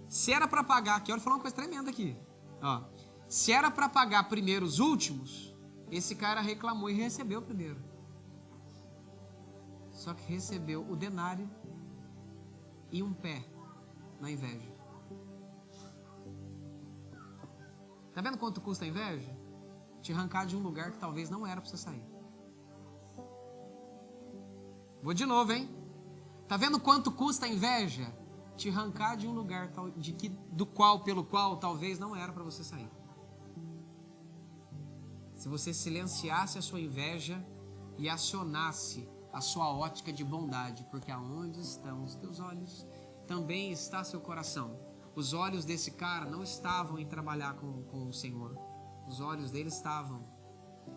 Se era para pagar, aqui, olha, falar uma coisa tremenda aqui. Ó, se era para pagar primeiro os últimos, esse cara reclamou e recebeu primeiro. Só que recebeu o denário e um pé na inveja. Tá vendo quanto custa a inveja? Te arrancar de um lugar que talvez não era para você sair. Vou de novo, hein? Tá vendo quanto custa a inveja? Te arrancar de um lugar pelo qual talvez não era para você sair. Se você silenciasse a sua inveja e acionasse a sua ótica de bondade, porque aonde estão os teus olhos, também está seu coração. Os olhos desse cara não estavam em trabalhar com o Senhor. Os olhos dele estavam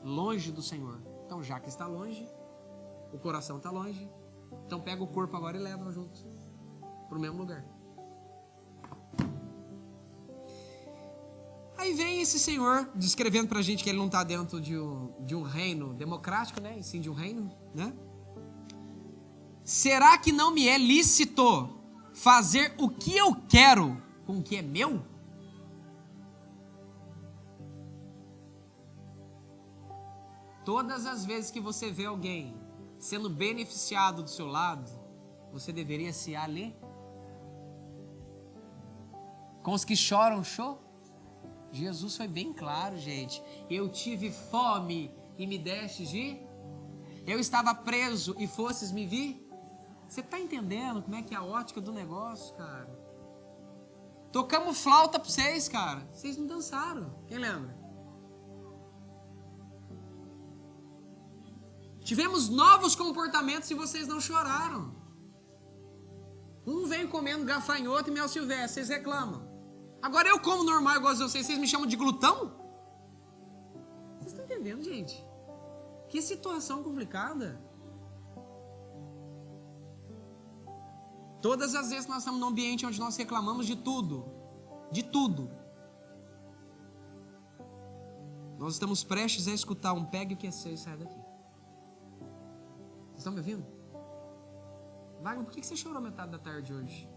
longe do Senhor. Então, já que está longe, o coração está longe, então pega o corpo agora e leva junto para o mesmo lugar. Aí vem esse senhor descrevendo para a gente que ele não está dentro de um reino democrático, né? E sim de um reino, né? Será que não me é lícito fazer o que eu quero com o que é meu? Todas as vezes que você vê alguém sendo beneficiado do seu lado, você deveria se alegrar. Com os que choram, show? Jesus foi bem claro, gente. Eu tive fome e me destes de... Eu estava preso e fostes me vir? Você tá entendendo como é que é a ótica do negócio, cara? Tocamos flauta pra vocês, cara. Vocês não dançaram. Quem lembra? Tivemos novos comportamentos e vocês não choraram. Um vem comendo gafanhoto e mel silvestre. Vocês reclamam. Agora eu como normal igual a vocês me chamam de glutão? Vocês estão entendendo, gente? Que situação complicada. Todas as vezes que nós estamos num ambiente onde nós reclamamos de tudo, nós estamos prestes a escutar um pegue o que é seu e sai daqui. Vocês estão me ouvindo? Wagner, por que você chorou metade da tarde hoje?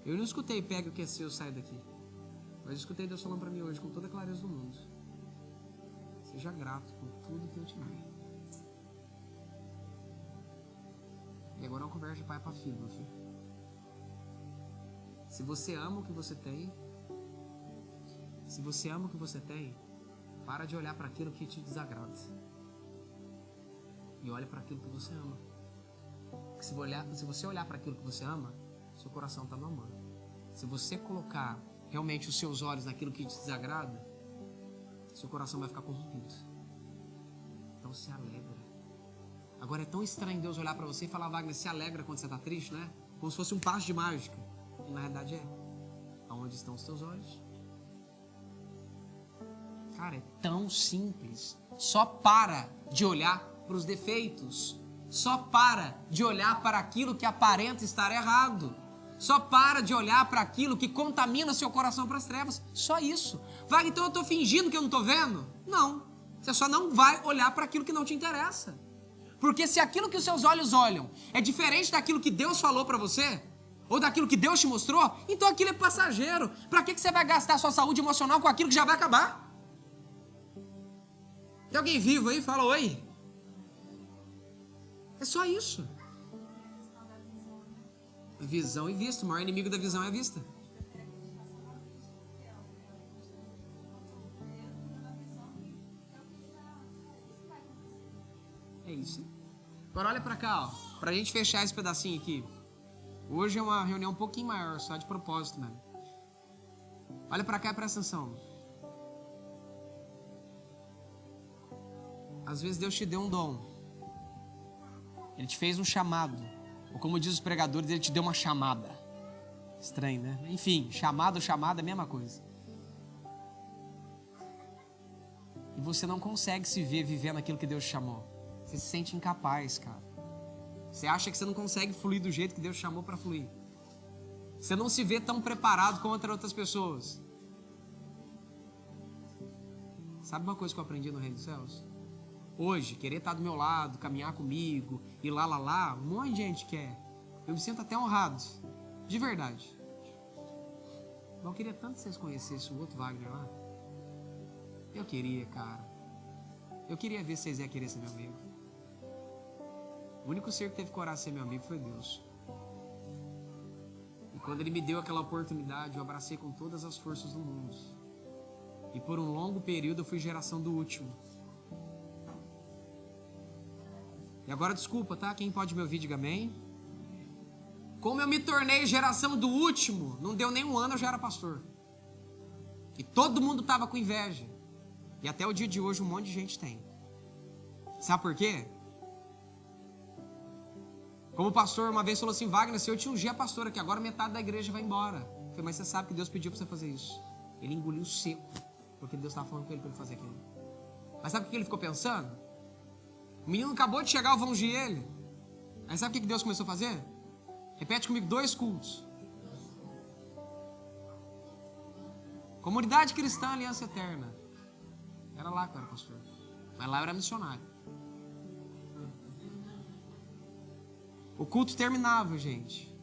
Eu não escutei pegue o que é seu, sai daqui. Mas eu escutei Deus falando para mim hoje com toda a clareza do mundo. Seja grato por tudo que eu te dei. E agora é uma conversa de pai para filho, meu filho. Se você ama o que você tem, para de olhar para aquilo que te desagrada. E olha para aquilo que você ama. Porque se você olhar para aquilo que você ama, seu coração está no amor. Se você colocar realmente os seus olhos naquilo que te desagrada, seu coração vai ficar corrompido. Então se alegra. Agora é tão estranho Deus olhar para você e falar, Wagner, se alegra quando você está triste, né? Como se fosse um passo de mágica. E na realidade é. Aonde estão os teus olhos? Cara, é tão simples. Só para de olhar para os defeitos. Só para de olhar para aquilo que aparenta estar errado. Só para de olhar para aquilo que contamina seu coração para as trevas. Só isso. Vai, então eu estou fingindo que eu não estou vendo? Não. Você só não vai olhar para aquilo que não te interessa. Porque se aquilo que os seus olhos olham é diferente daquilo que Deus falou para você, ou daquilo que Deus te mostrou, então aquilo é passageiro. Para que você vai gastar sua saúde emocional com aquilo que já vai acabar? Tem alguém vivo aí? Fala oi. É só isso. Visão e vista. O maior inimigo da visão é a vista. É isso. Agora olha pra cá, ó. Pra gente fechar esse pedacinho aqui. Hoje é uma reunião um pouquinho maior, só de propósito mesmo. Olha pra cá e presta atenção. Às vezes Deus te deu um dom. Ele te fez um chamado. Ou como diz os pregadores, ele te deu uma chamada. Estranho, né? Enfim, chamado ou chamada é a mesma coisa. E você não consegue se ver vivendo aquilo que Deus te chamou. Você se sente incapaz, cara. Você acha que você não consegue fluir do jeito que Deus te chamou para fluir. Você não se vê tão preparado contra outras pessoas. Sabe uma coisa que eu aprendi no Reino dos Céus? Hoje, querer estar do meu lado, caminhar comigo, e lá, um monte de gente quer. Eu me sinto até honrado. De verdade. Eu queria tanto que vocês conhecessem o outro Wagner lá. Eu queria, cara. Eu queria ver se vocês iam querer ser meu amigo. O único ser que teve coragem de ser meu amigo foi Deus. E quando Ele me deu aquela oportunidade, eu abracei com todas as forças do mundo. E por um longo período eu fui geração do último. E agora desculpa, tá? Quem pode me ouvir, diga amém. Como eu me tornei geração do último, não deu nem um ano eu já era pastor. E todo mundo tava com inveja. E até o dia de hoje um monte de gente tem. Sabe por quê? Como o pastor uma vez falou assim, Wagner, se eu te ungir a pastora aqui, agora metade da igreja vai embora. Eu falei, mas você sabe que Deus pediu para você fazer isso. Ele engoliu seco, porque Deus estava falando com ele para ele fazer aquilo. Mas sabe o que ele ficou pensando? O menino acabou de chegar, eu vou ungir ele. Aí sabe o que Deus começou a fazer? Repete comigo, 2 cultos. Comunidade Cristã Aliança Eterna. Era lá que eu era pastor. Mas lá eu era missionário. O culto terminava, gente.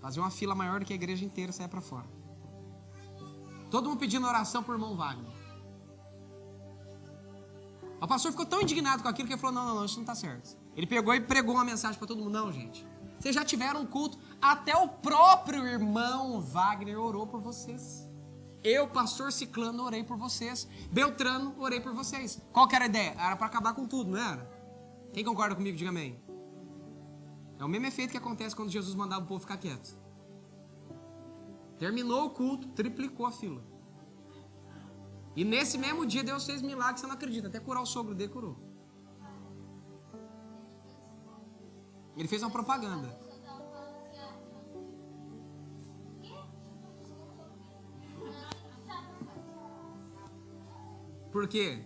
Fazia uma fila maior do que a igreja inteira, saia para fora. Todo mundo pedindo oração por irmão Wagner. O pastor ficou tão indignado com aquilo que ele falou, não, isso não está certo. Ele pegou e pregou uma mensagem para todo mundo. Não, gente. Vocês já tiveram um culto. Até o próprio irmão Wagner orou por vocês. Eu, pastor Ciclano, orei por vocês. Beltrano, orei por vocês. Qual que era a ideia? Era para acabar com tudo, não era? Quem concorda comigo, diga amém. É o mesmo efeito que acontece quando Jesus mandava o povo ficar quieto. Terminou o culto, triplicou a fila. E nesse mesmo dia Deus fez milagre, você não acredita. Até curar o sogro dele, curou. Ele fez uma propaganda. Por quê?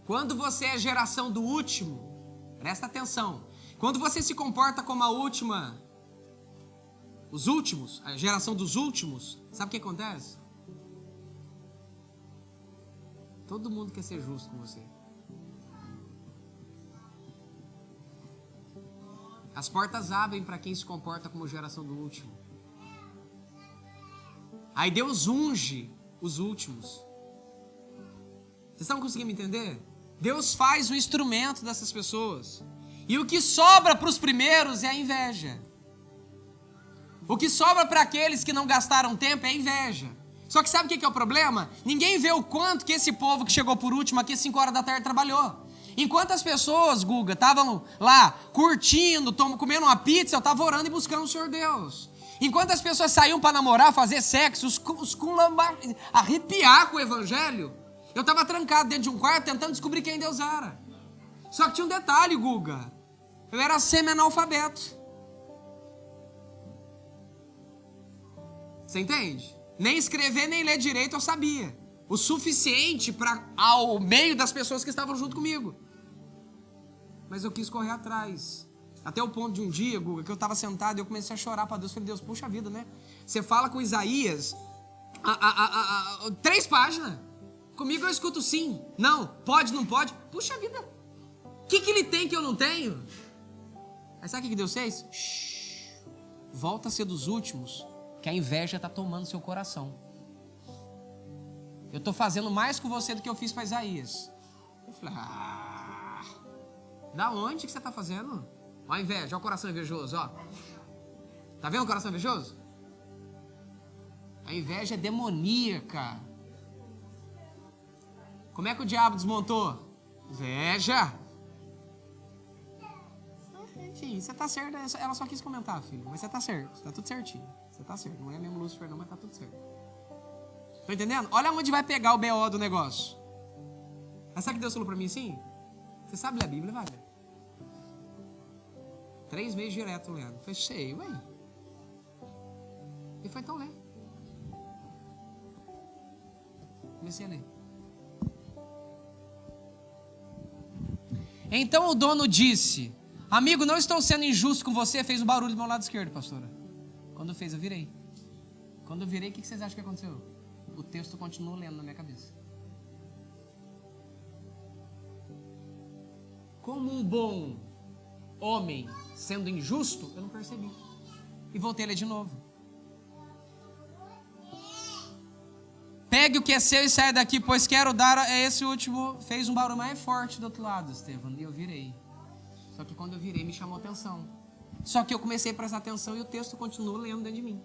Quando você é geração do último, presta atenção. Quando você se comporta como a última, os últimos, a geração dos últimos, sabe o que acontece? Todo mundo quer ser justo com você. As portas abrem para quem se comporta como geração do último. Aí Deus unge os últimos. Vocês estão conseguindo me entender? Deus faz o instrumento dessas pessoas. E o que sobra para os primeiros é a inveja. O que sobra para aqueles que não gastaram tempo é a inveja. Só que sabe o que é o problema? Ninguém vê o quanto que esse povo que chegou por último aqui às 5 horas da tarde trabalhou. Enquanto as pessoas, Guga, estavam lá curtindo, comendo uma pizza, eu estava orando e buscando o Senhor Deus. Enquanto as pessoas saíam para namorar, fazer sexo, os culambas, arrepiar com o evangelho, eu estava trancado dentro de um quarto tentando descobrir quem Deus era. Só que tinha um detalhe, Guga. Eu era semi-analfabeto. Você entende? Nem escrever, nem ler direito eu sabia. o suficiente para ao meio das pessoas que estavam junto comigo. Mas eu quis correr atrás. Até o ponto de um dia, Guga, que eu estava sentado e eu comecei a chorar para Deus. Falei, Deus, puxa vida, né? Você fala com Isaías, 3 páginas. Comigo eu escuto sim, não, pode, não pode. Puxa vida, o que ele tem que eu não tenho? Aí sabe o que Deus fez? Volta a ser dos últimos, que a inveja está tomando seu coração. Eu estou fazendo mais com você do que eu fiz para Isaías. Eu falei, da onde que você está fazendo? Olha a inveja, olha o coração invejoso, ó. Tá vendo o coração invejoso? A inveja é demoníaca. Como é que o diabo desmontou? Inveja. Enfim, você tá certo. Ela só quis comentar, filho. Mas você tá certo. Tá tudo certinho. Você tá certo. Não é mesmo Lúcifer não, mas tá tudo certo. Tá entendendo? Olha onde vai pegar o BO do negócio. Mas sabe o que Deus falou pra mim assim? Você sabe ler a Bíblia, Wagner? 3 meses direto lendo. Eu falei, sei, ué. E foi então ler. Comecei a ler. Então o dono disse, amigo, não estou sendo injusto com você, fez um barulho do meu lado esquerdo, pastora. Quando fez, eu virei. Quando eu virei, o que vocês acham que aconteceu? O texto continuou lendo na minha cabeça. Como um bom homem sendo injusto, eu não percebi. E voltei a ler de novo. Pegue o que é seu e saia daqui, pois quero dar a esse último. Fez um barulho mais forte do outro lado, Estevão. E eu virei. Só que quando eu virei, me chamou atenção. Só que eu comecei a prestar atenção e o texto continuou lendo dentro de mim.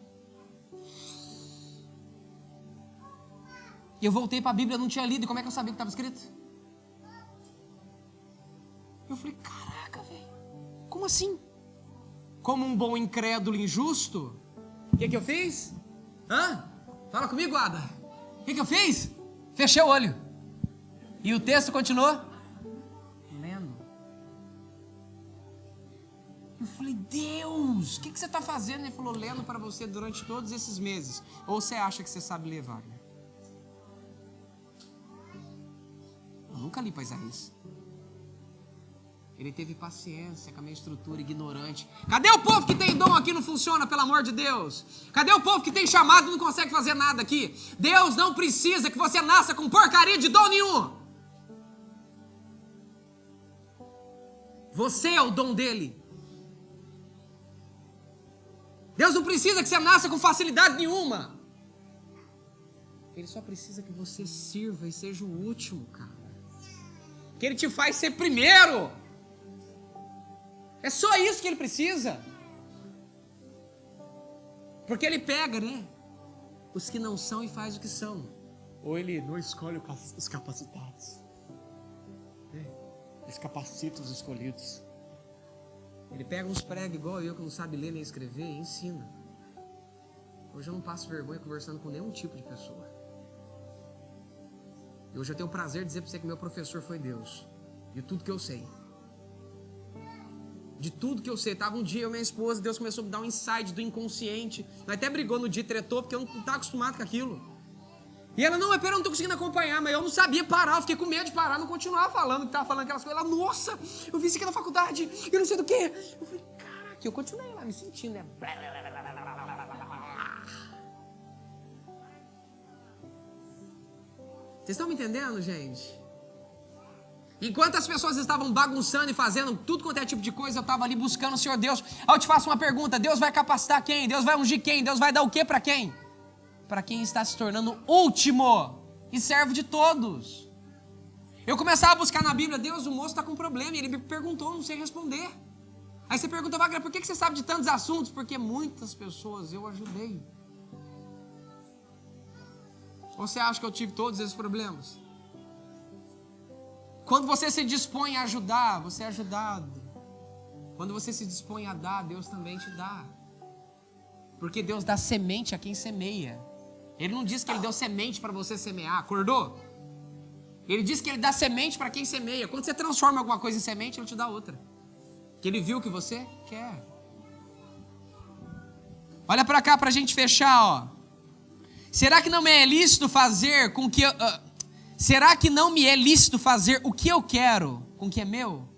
E eu voltei para a Bíblia, eu não tinha lido. E como é que eu sabia o que estava escrito? Eu falei, caraca, velho. Como assim? Como um bom incrédulo injusto, o que eu fiz? Fala comigo, Ada. O que eu fiz? Fechei o olho. E o texto continuou lendo. Eu falei, Deus, o que você está fazendo? Ele falou, lendo para você durante todos esses meses. Ou você acha que você sabe ler, Wagner? Eu nunca li para Isaías. Ele teve paciência com a minha estrutura ignorante. Cadê o povo que tem dom aqui e não funciona, pelo amor de Deus? Cadê o povo que tem chamado e não consegue fazer nada aqui? Deus não precisa que você nasça com porcaria de dom nenhum. Você é o dom dele. Deus não precisa que você nasça com facilidade nenhuma. Ele só precisa que você sirva e seja o último, cara. Que ele te faz ser primeiro. É só isso que ele precisa. Porque ele pega, né? Os que não são e faz o que são. Ou ele não escolhe os capacitados. Ele capacita os escolhidos. Ele pega uns pregos igual eu, que não sabe ler nem escrever, e ensina. Hoje eu não passo vergonha conversando com nenhum tipo de pessoa. Hoje eu tenho o prazer de dizer para você que meu professor foi Deus. De tudo que eu sei. De tudo que eu sei. Tava um dia eu e minha esposa, Deus começou a me dar um insight do inconsciente. Nós até brigou no dia, tretou, porque eu não estava acostumado com aquilo. E ela, não, mas pera, eu não estou conseguindo acompanhar. Mas eu não sabia parar, eu fiquei com medo de parar, não continuava falando, que estava falando aquelas coisas. Ela, nossa, eu vi isso aqui na faculdade, eu não sei do quê. Eu falei, caraca, eu continuei lá me sentindo, né? Vocês estão me entendendo, gente? Enquanto as pessoas estavam bagunçando e fazendo tudo quanto é tipo de coisa, eu estava ali buscando o Senhor Deus. Aí eu te faço uma pergunta, Deus vai capacitar quem? Deus vai ungir quem? Deus vai dar o quê para quem? Para quem está se tornando último e servo de todos. Eu começava a buscar na Bíblia, Deus, o moço está com um problema, e ele me perguntou, não sei responder. Aí você pergunta, Wagner, por que você sabe de tantos assuntos? Porque muitas pessoas eu ajudei. Ou você acha que eu tive todos esses problemas? Quando você se dispõe a ajudar, você é ajudado. Quando você se dispõe a dar, Deus também te dá. Porque Deus dá semente a quem semeia. Ele não diz que Ele deu semente para você semear, acordou? Ele diz que Ele dá semente para quem semeia. Quando você transforma alguma coisa em semente, Ele te dá outra. Que Ele viu que você quer. Olha para cá para a gente fechar, ó. Será que não me é lícito fazer com que será que não me é lícito fazer o que eu quero com o que é meu?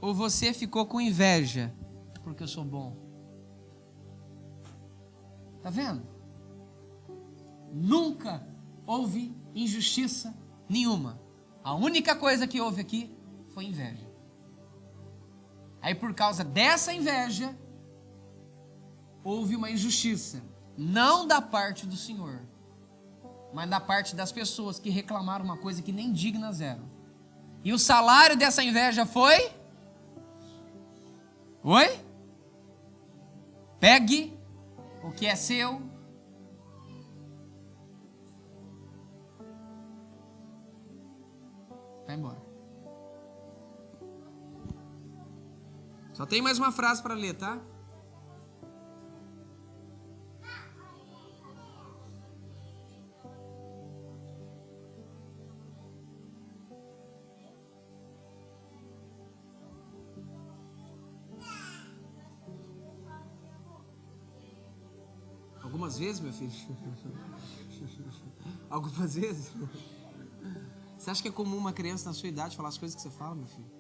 Ou você ficou com inveja porque eu sou bom? Tá vendo? Nunca houve injustiça nenhuma. A única coisa que houve aqui foi inveja. Aí por causa dessa inveja, houve uma injustiça. Não da parte do Senhor, mas da parte das pessoas que reclamaram uma coisa que nem dignas eram. E o salário dessa inveja foi? Oi? Pegue o que é seu. Vai embora. Só tem mais uma frase para ler, tá? Algumas vezes, meu filho? Algumas vezes? Você acha que é comum uma criança na sua idade falar as coisas que você fala, meu filho?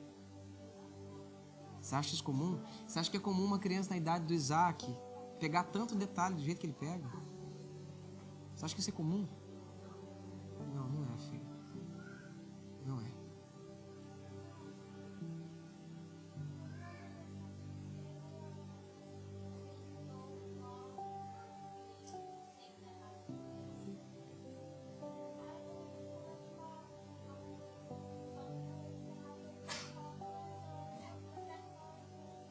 Você acha isso comum? Você acha que é comum uma criança na idade do Isaac pegar tanto detalhe do jeito que ele pega? Você acha que isso é comum? Não, não é, filho. Não é.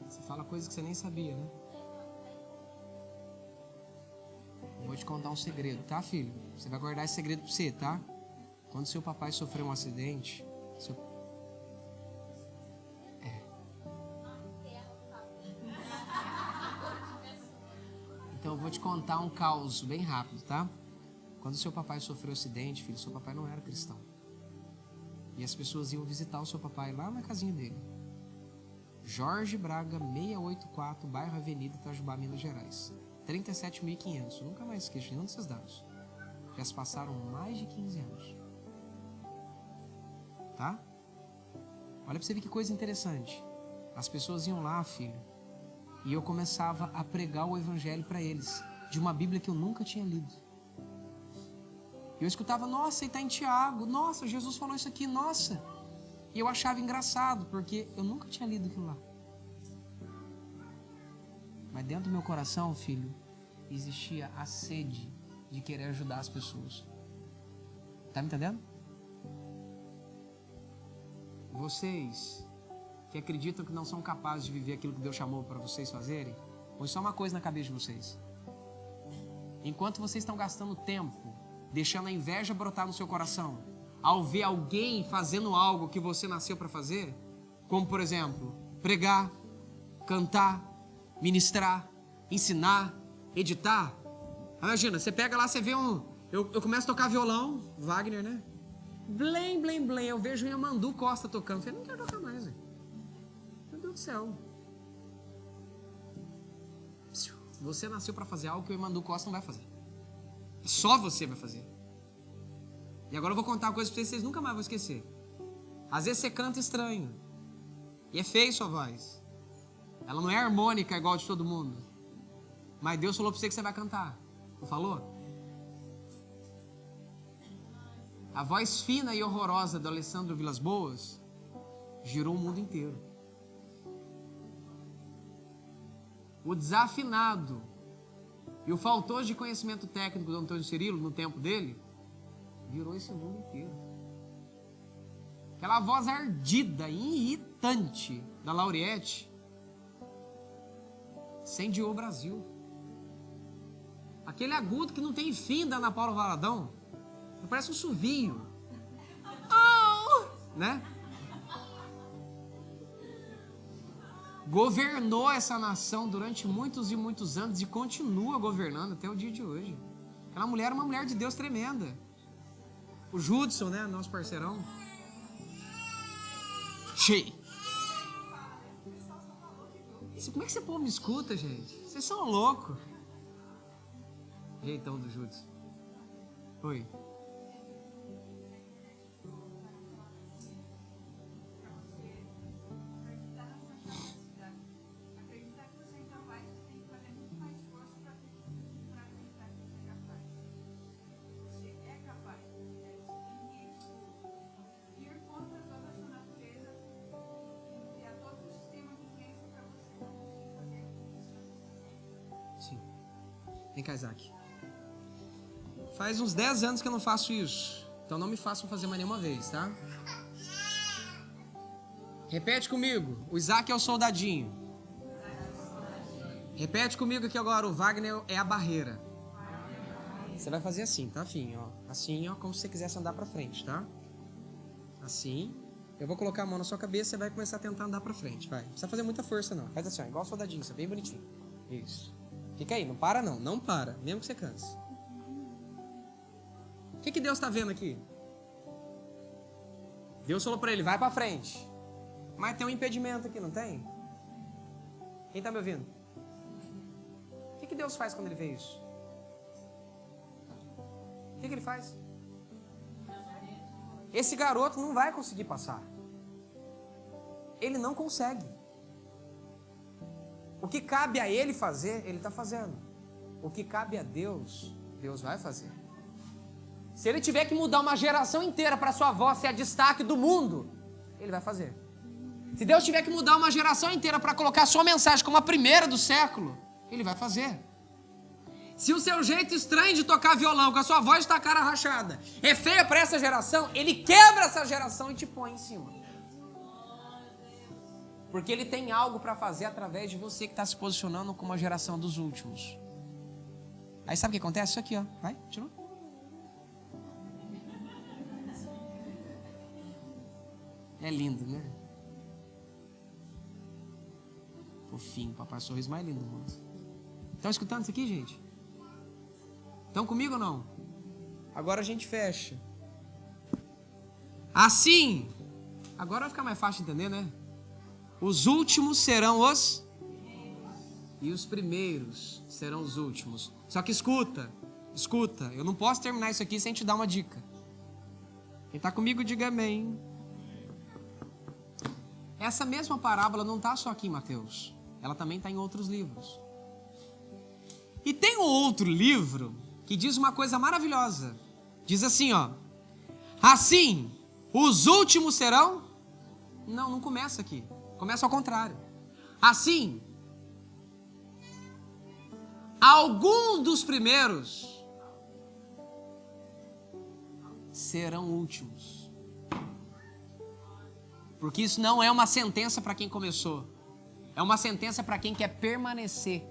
Você fala coisas que você nem sabia, né? Vou te contar um segredo, tá, filho? Você vai guardar esse segredo pra você, tá? Quando seu papai sofreu um acidente... Então eu vou te contar um caos bem rápido, tá? Quando seu papai sofreu um acidente, filho, seu papai não era cristão. E as pessoas iam visitar o seu papai lá na casinha dele. Jorge Braga, 684, bairro Avenida, Itajubá, Minas Gerais. 37.500. Nunca mais esqueço nenhum desses dados. Já se passaram mais de 15 anos. Tá? Olha pra você ver que coisa interessante. As pessoas iam lá, filho, e eu começava a pregar o evangelho para eles, de uma Bíblia que eu nunca tinha lido. E eu escutava, nossa, e tá em Tiago, nossa, Jesus falou isso aqui, nossa. E eu achava engraçado, porque eu nunca tinha lido aquilo lá. Mas dentro do meu coração, filho, existia a sede de querer ajudar as pessoas. Tá me entendendo? Vocês que acreditam que não são capazes de viver aquilo que Deus chamou para vocês fazerem, põe só uma coisa na cabeça de vocês. Enquanto vocês estão gastando tempo, deixando a inveja brotar no seu coração, ao ver alguém fazendo algo que você nasceu para fazer, como por exemplo, pregar, cantar, ministrar, ensinar, editar. Imagina, você pega lá, você vê eu começo a tocar violão, Wagner, né? Blém, blém, blém, eu vejo o Yamandu Costa tocando. Eu falei, não quero tocar mais, velho. Meu Deus do céu. Você nasceu para fazer algo que o Yamandu Costa não vai fazer. Só você vai fazer. E agora eu vou contar uma coisa pra vocês nunca mais vão esquecer. Às vezes você canta estranho. E é feio sua voz. Ela não é harmônica igual de todo mundo. Mas Deus falou pra você que você vai cantar. Não falou? A voz fina e horrorosa do Alessandro Vilas Boas girou o mundo inteiro. O desafinado e o faltoso de conhecimento técnico do Antônio Cirilo, no tempo dele, virou esse mundo inteiro. Aquela voz ardida, irritante da Lauriette incendiou o Brasil. Aquele agudo que não tem fim da Ana Paula Valadão, parece um suvio. Oh! Né? Governou essa nação durante muitos e muitos anos e continua governando até o dia de hoje. Aquela mulher era uma mulher de Deus tremenda. O Judson, né? Nosso parceirão. Cheio. Como é que esse povo me escuta, gente? Vocês são loucos. Jeitão do Judson. Oi. Sim. Vem cá, Isaac. Faz uns 10 anos que eu não faço isso. Então não me façam fazer mais nenhuma vez, tá? Repete comigo. O Isaac é o soldadinho. Repete comigo aqui agora. O Wagner é a barreira. Você vai fazer assim, tá, filho? Ó. Assim, ó, como se você quisesse andar pra frente, tá? Assim. Eu vou colocar a mão na sua cabeça e você vai começar a tentar andar pra frente, vai. Não precisa fazer muita força, não. Faz assim, ó, igual o soldadinho, isso é bem bonitinho. Isso. Fica aí, não para não. Não para, mesmo que você canse. O que Deus está vendo aqui? Deus falou para ele, vai para frente. Mas tem um impedimento aqui, não tem? Quem está me ouvindo? O que Deus faz quando ele vê isso? O que ele faz? Esse garoto não vai conseguir passar. Ele não consegue. O que cabe a ele fazer, ele está fazendo. O que cabe a Deus, Deus vai fazer. Se ele tiver que mudar uma geração inteira para sua voz ser a destaque do mundo, ele vai fazer. Se Deus tiver que mudar uma geração inteira para colocar a sua mensagem como a primeira do século, ele vai fazer. Se o seu jeito estranho de tocar violão, com a sua voz está cara rachada, é feia para essa geração, ele quebra essa geração e te põe em cima. Porque ele tem algo para fazer através de você que está se posicionando como a geração dos últimos. Aí sabe o que acontece? Isso aqui, ó. Vai, continua. É lindo, né? Fofinho, papai, sorriso mais lindo do mundo. Estão escutando isso aqui, gente? Estão comigo ou não? Agora a gente fecha. Assim, agora vai ficar mais fácil de entender, né? Os últimos serão os... E os primeiros serão os últimos. Só que escuta, eu não posso terminar isso aqui sem te dar uma dica. Quem está comigo, diga amém. Essa mesma parábola não está só aqui em Mateus. Ela também está em outros livros. E tem um outro livro que diz uma coisa maravilhosa. Diz assim, ó. Assim, os últimos serão... Não começa aqui. Começa ao contrário. Assim, alguns dos primeiros serão últimos. Porque isso não é uma sentença para quem começou. É uma sentença para quem quer permanecer.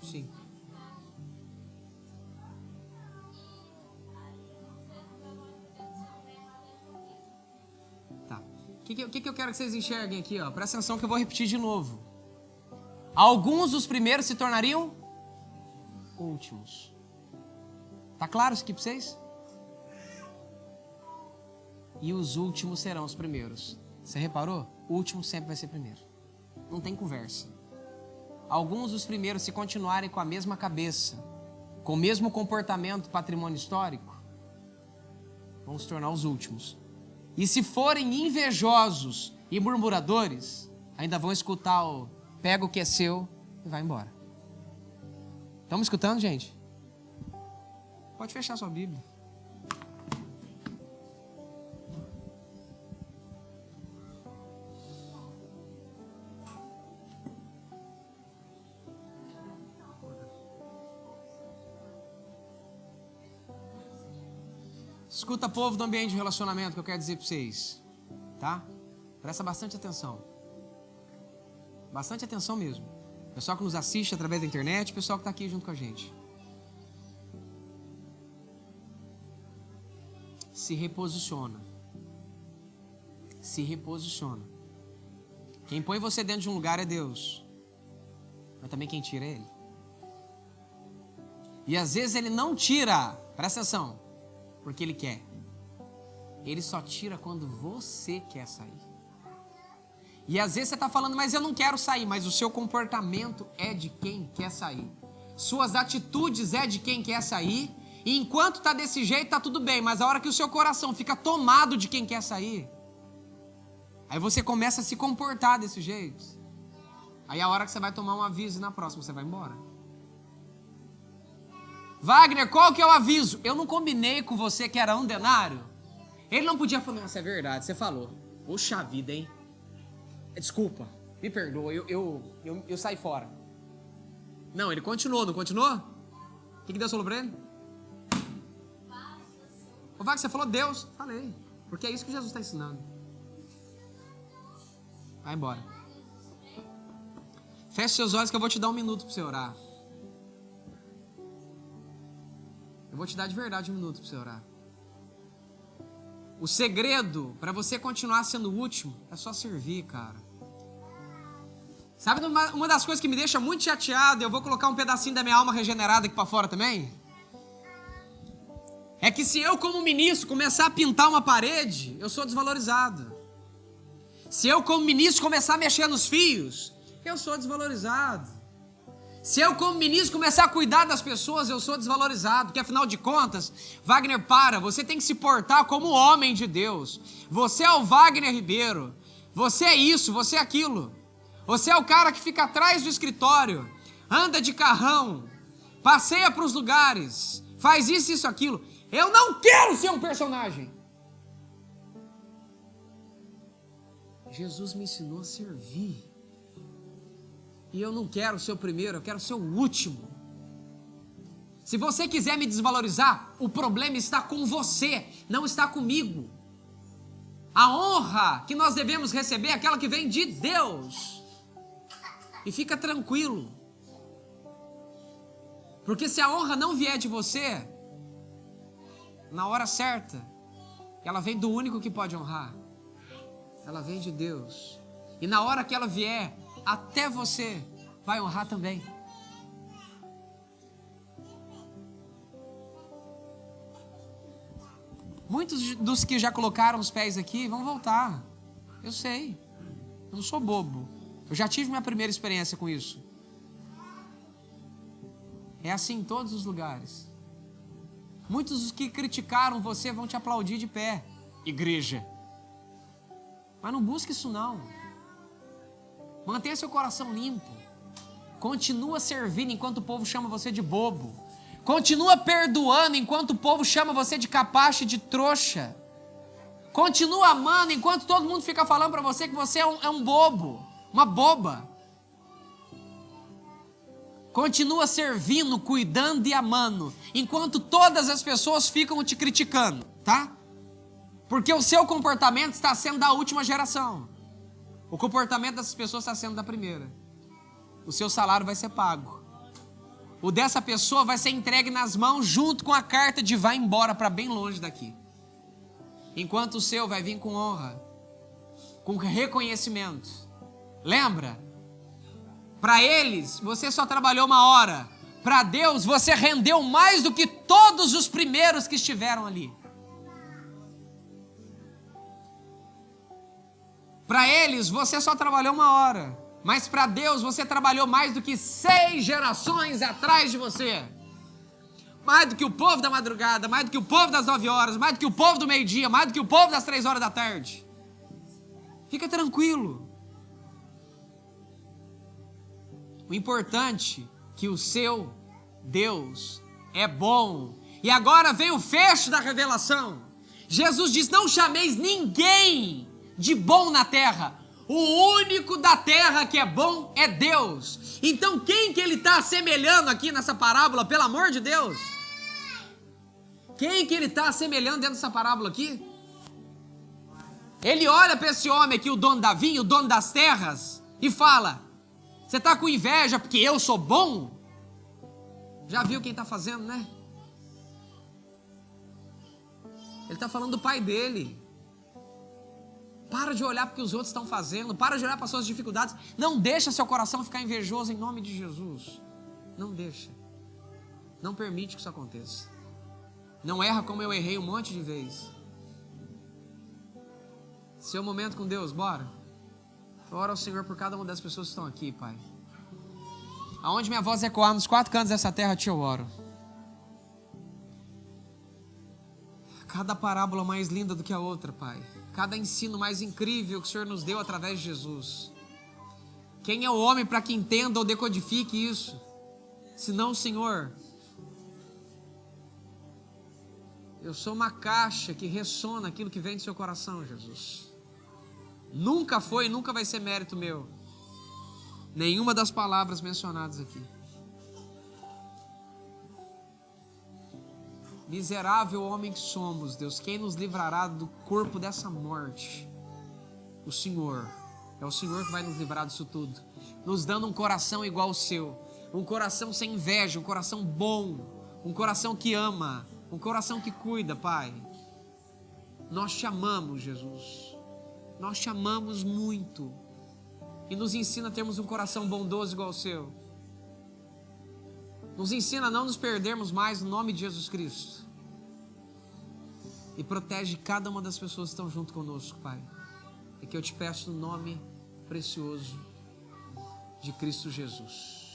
Sim. Tá. O que eu quero que vocês enxerguem aqui, ó? Presta atenção que eu vou repetir de novo. Alguns dos primeiros se tornariam últimos. Tá claro isso aqui pra vocês? E os últimos serão os primeiros. Você reparou? O último sempre vai ser primeiro. Não tem conversa. Alguns dos primeiros, se continuarem com a mesma cabeça, com o mesmo comportamento, patrimônio histórico, vão se tornar os últimos. E se forem invejosos e murmuradores, ainda vão escutar o pega o que é seu e vai embora. Estão me escutando, gente? Pode fechar sua Bíblia. Escuta, povo do ambiente de relacionamento, que eu quero dizer para vocês, tá? Presta bastante atenção. Bastante atenção mesmo. pessoal que nos assiste através da internet, pessoal que está aqui junto com a gente. Se reposiciona. Se reposiciona. Quem põe você dentro de um lugar é Deus. Mas também quem tira é Ele. E às vezes Ele não tira, presta atenção, porque Ele quer. Ele só tira quando você quer sair. E às vezes você está falando, mas eu não quero sair. Mas o seu comportamento é de quem quer sair. Suas atitudes é de quem quer sair. E enquanto está desse jeito, está tudo bem. Mas a hora que o seu coração fica tomado de quem quer sair, aí você começa a se comportar desse jeito. Aí a hora que você vai tomar um aviso e na próxima você vai embora. Wagner, qual que é o aviso? Eu não combinei com você que era 1 denário? Ele não podia falar, nossa, é verdade, você falou. Poxa vida, hein? Desculpa, me perdoa, eu saí fora. Não, ele continuou, não continuou? O que Deus falou pra ele? Ô Wagner, você falou Deus. Falei, porque é isso que Jesus está ensinando. Vai embora. Feche seus olhos que eu vou te dar 1 minuto para você orar. Eu vou te dar de verdade 1 minuto para você orar. O segredo para você continuar sendo o último é só servir, cara. Sabe uma das coisas que me deixa muito chateado, eu vou colocar um pedacinho da minha alma regenerada aqui para fora também? É que se eu como ministro começar a pintar uma parede, eu sou desvalorizado. Se eu como ministro começar a mexer nos fios, eu sou desvalorizado. Se eu como ministro começar a cuidar das pessoas, eu sou desvalorizado. Porque afinal de contas, Wagner, você tem que se portar como homem de Deus. Você é o Wagner Ribeiro. Você é isso, você é aquilo. Você é o cara que fica atrás do escritório, anda de carrão, passeia para os lugares, faz isso, isso, aquilo. Eu não quero ser um personagem. Jesus me ensinou a servir. E eu não quero ser o primeiro, eu quero ser o último. Se você quiser me desvalorizar, o problema está com você, não está comigo. A honra que nós devemos receber é aquela que vem de Deus. E fica tranquilo. Porque se a honra não vier de você, na hora certa, ela vem do único que pode honrar. Ela vem de Deus. E na hora que ela vier, até você vai honrar também. Muitos dos que já colocaram os pés aqui vão voltar. Eu sei. Eu não sou bobo. Eu já tive minha primeira experiência com isso. É assim em todos os lugares. Muitos dos que criticaram você vão te aplaudir de pé. Igreja. Mas não busque isso não. Mantenha seu coração limpo. Continua servindo enquanto o povo chama você de bobo. Continua perdoando enquanto o povo chama você de capacho e de trouxa. Continua amando enquanto todo mundo fica falando para você que você é um bobo, uma boba. Continua servindo, cuidando e amando, enquanto todas as pessoas ficam te criticando, tá? Porque o seu comportamento está sendo da última geração. O comportamento dessas pessoas está sendo da primeira. O seu salário vai ser pago. O dessa pessoa vai ser entregue nas mãos junto com a carta de vai embora para bem longe daqui. Enquanto o seu vai vir com honra, com reconhecimento. Lembra? Para eles, você só trabalhou 1 hora. Para Deus, você rendeu mais do que todos os primeiros que estiveram ali. Para eles, você só trabalhou 1 hora. Mas para Deus, você trabalhou mais do que 6 gerações atrás de você. Mais do que o povo da madrugada, mais do que o povo das 9 horas, mais do que o povo do meio-dia, mais do que o povo das 3 horas da tarde. Fica tranquilo. O importante é que o seu Deus é bom. E agora vem o fecho da revelação. Jesus diz, não chameis ninguém de bom na terra. O único da terra que é bom é Deus. Então quem que ele está assemelhando aqui nessa parábola, pelo amor de Deus? Quem que ele está assemelhando dentro dessa parábola aqui? Ele olha para esse homem aqui, o dono da vinha, o dono das terras, e fala, Você está com inveja porque eu sou bom? Já viu quem está fazendo, né? Ele está falando do pai dele. Para de olhar para o que os outros estão fazendo. Para de olhar para suas dificuldades. Não deixa seu coração ficar invejoso em nome de Jesus. Não deixa. Não permite que isso aconteça. Não erra como eu errei um monte de vezes. Seu momento com Deus, bora. Ora ao Senhor por cada uma das pessoas que estão aqui, Pai. Aonde minha voz ecoar nos 4 cantos dessa terra, te eu oro. Cada parábola mais linda do que a outra, Pai. Cada ensino mais incrível que o Senhor nos deu através de Jesus. Quem é o homem para que entenda ou decodifique isso? Senão o Senhor. Eu sou uma caixa que ressona aquilo que vem do seu coração, Jesus. Nunca foi e nunca vai ser mérito meu. Nenhuma das palavras mencionadas aqui. Miserável homem que somos, Deus, quem nos livrará do corpo dessa morte? O Senhor. É o Senhor que vai nos livrar disso tudo. Nos dando um coração igual ao seu. Um coração sem inveja, um coração bom. Um coração que ama. Um coração que cuida, Pai. Nós te amamos, Jesus. Nós te amamos muito. E nos ensina a termos um coração bondoso igual ao seu. Nos ensina a não nos perdermos mais no nome de Jesus Cristo. E protege cada uma das pessoas que estão junto conosco, Pai. É que eu te peço no nome precioso de Cristo Jesus.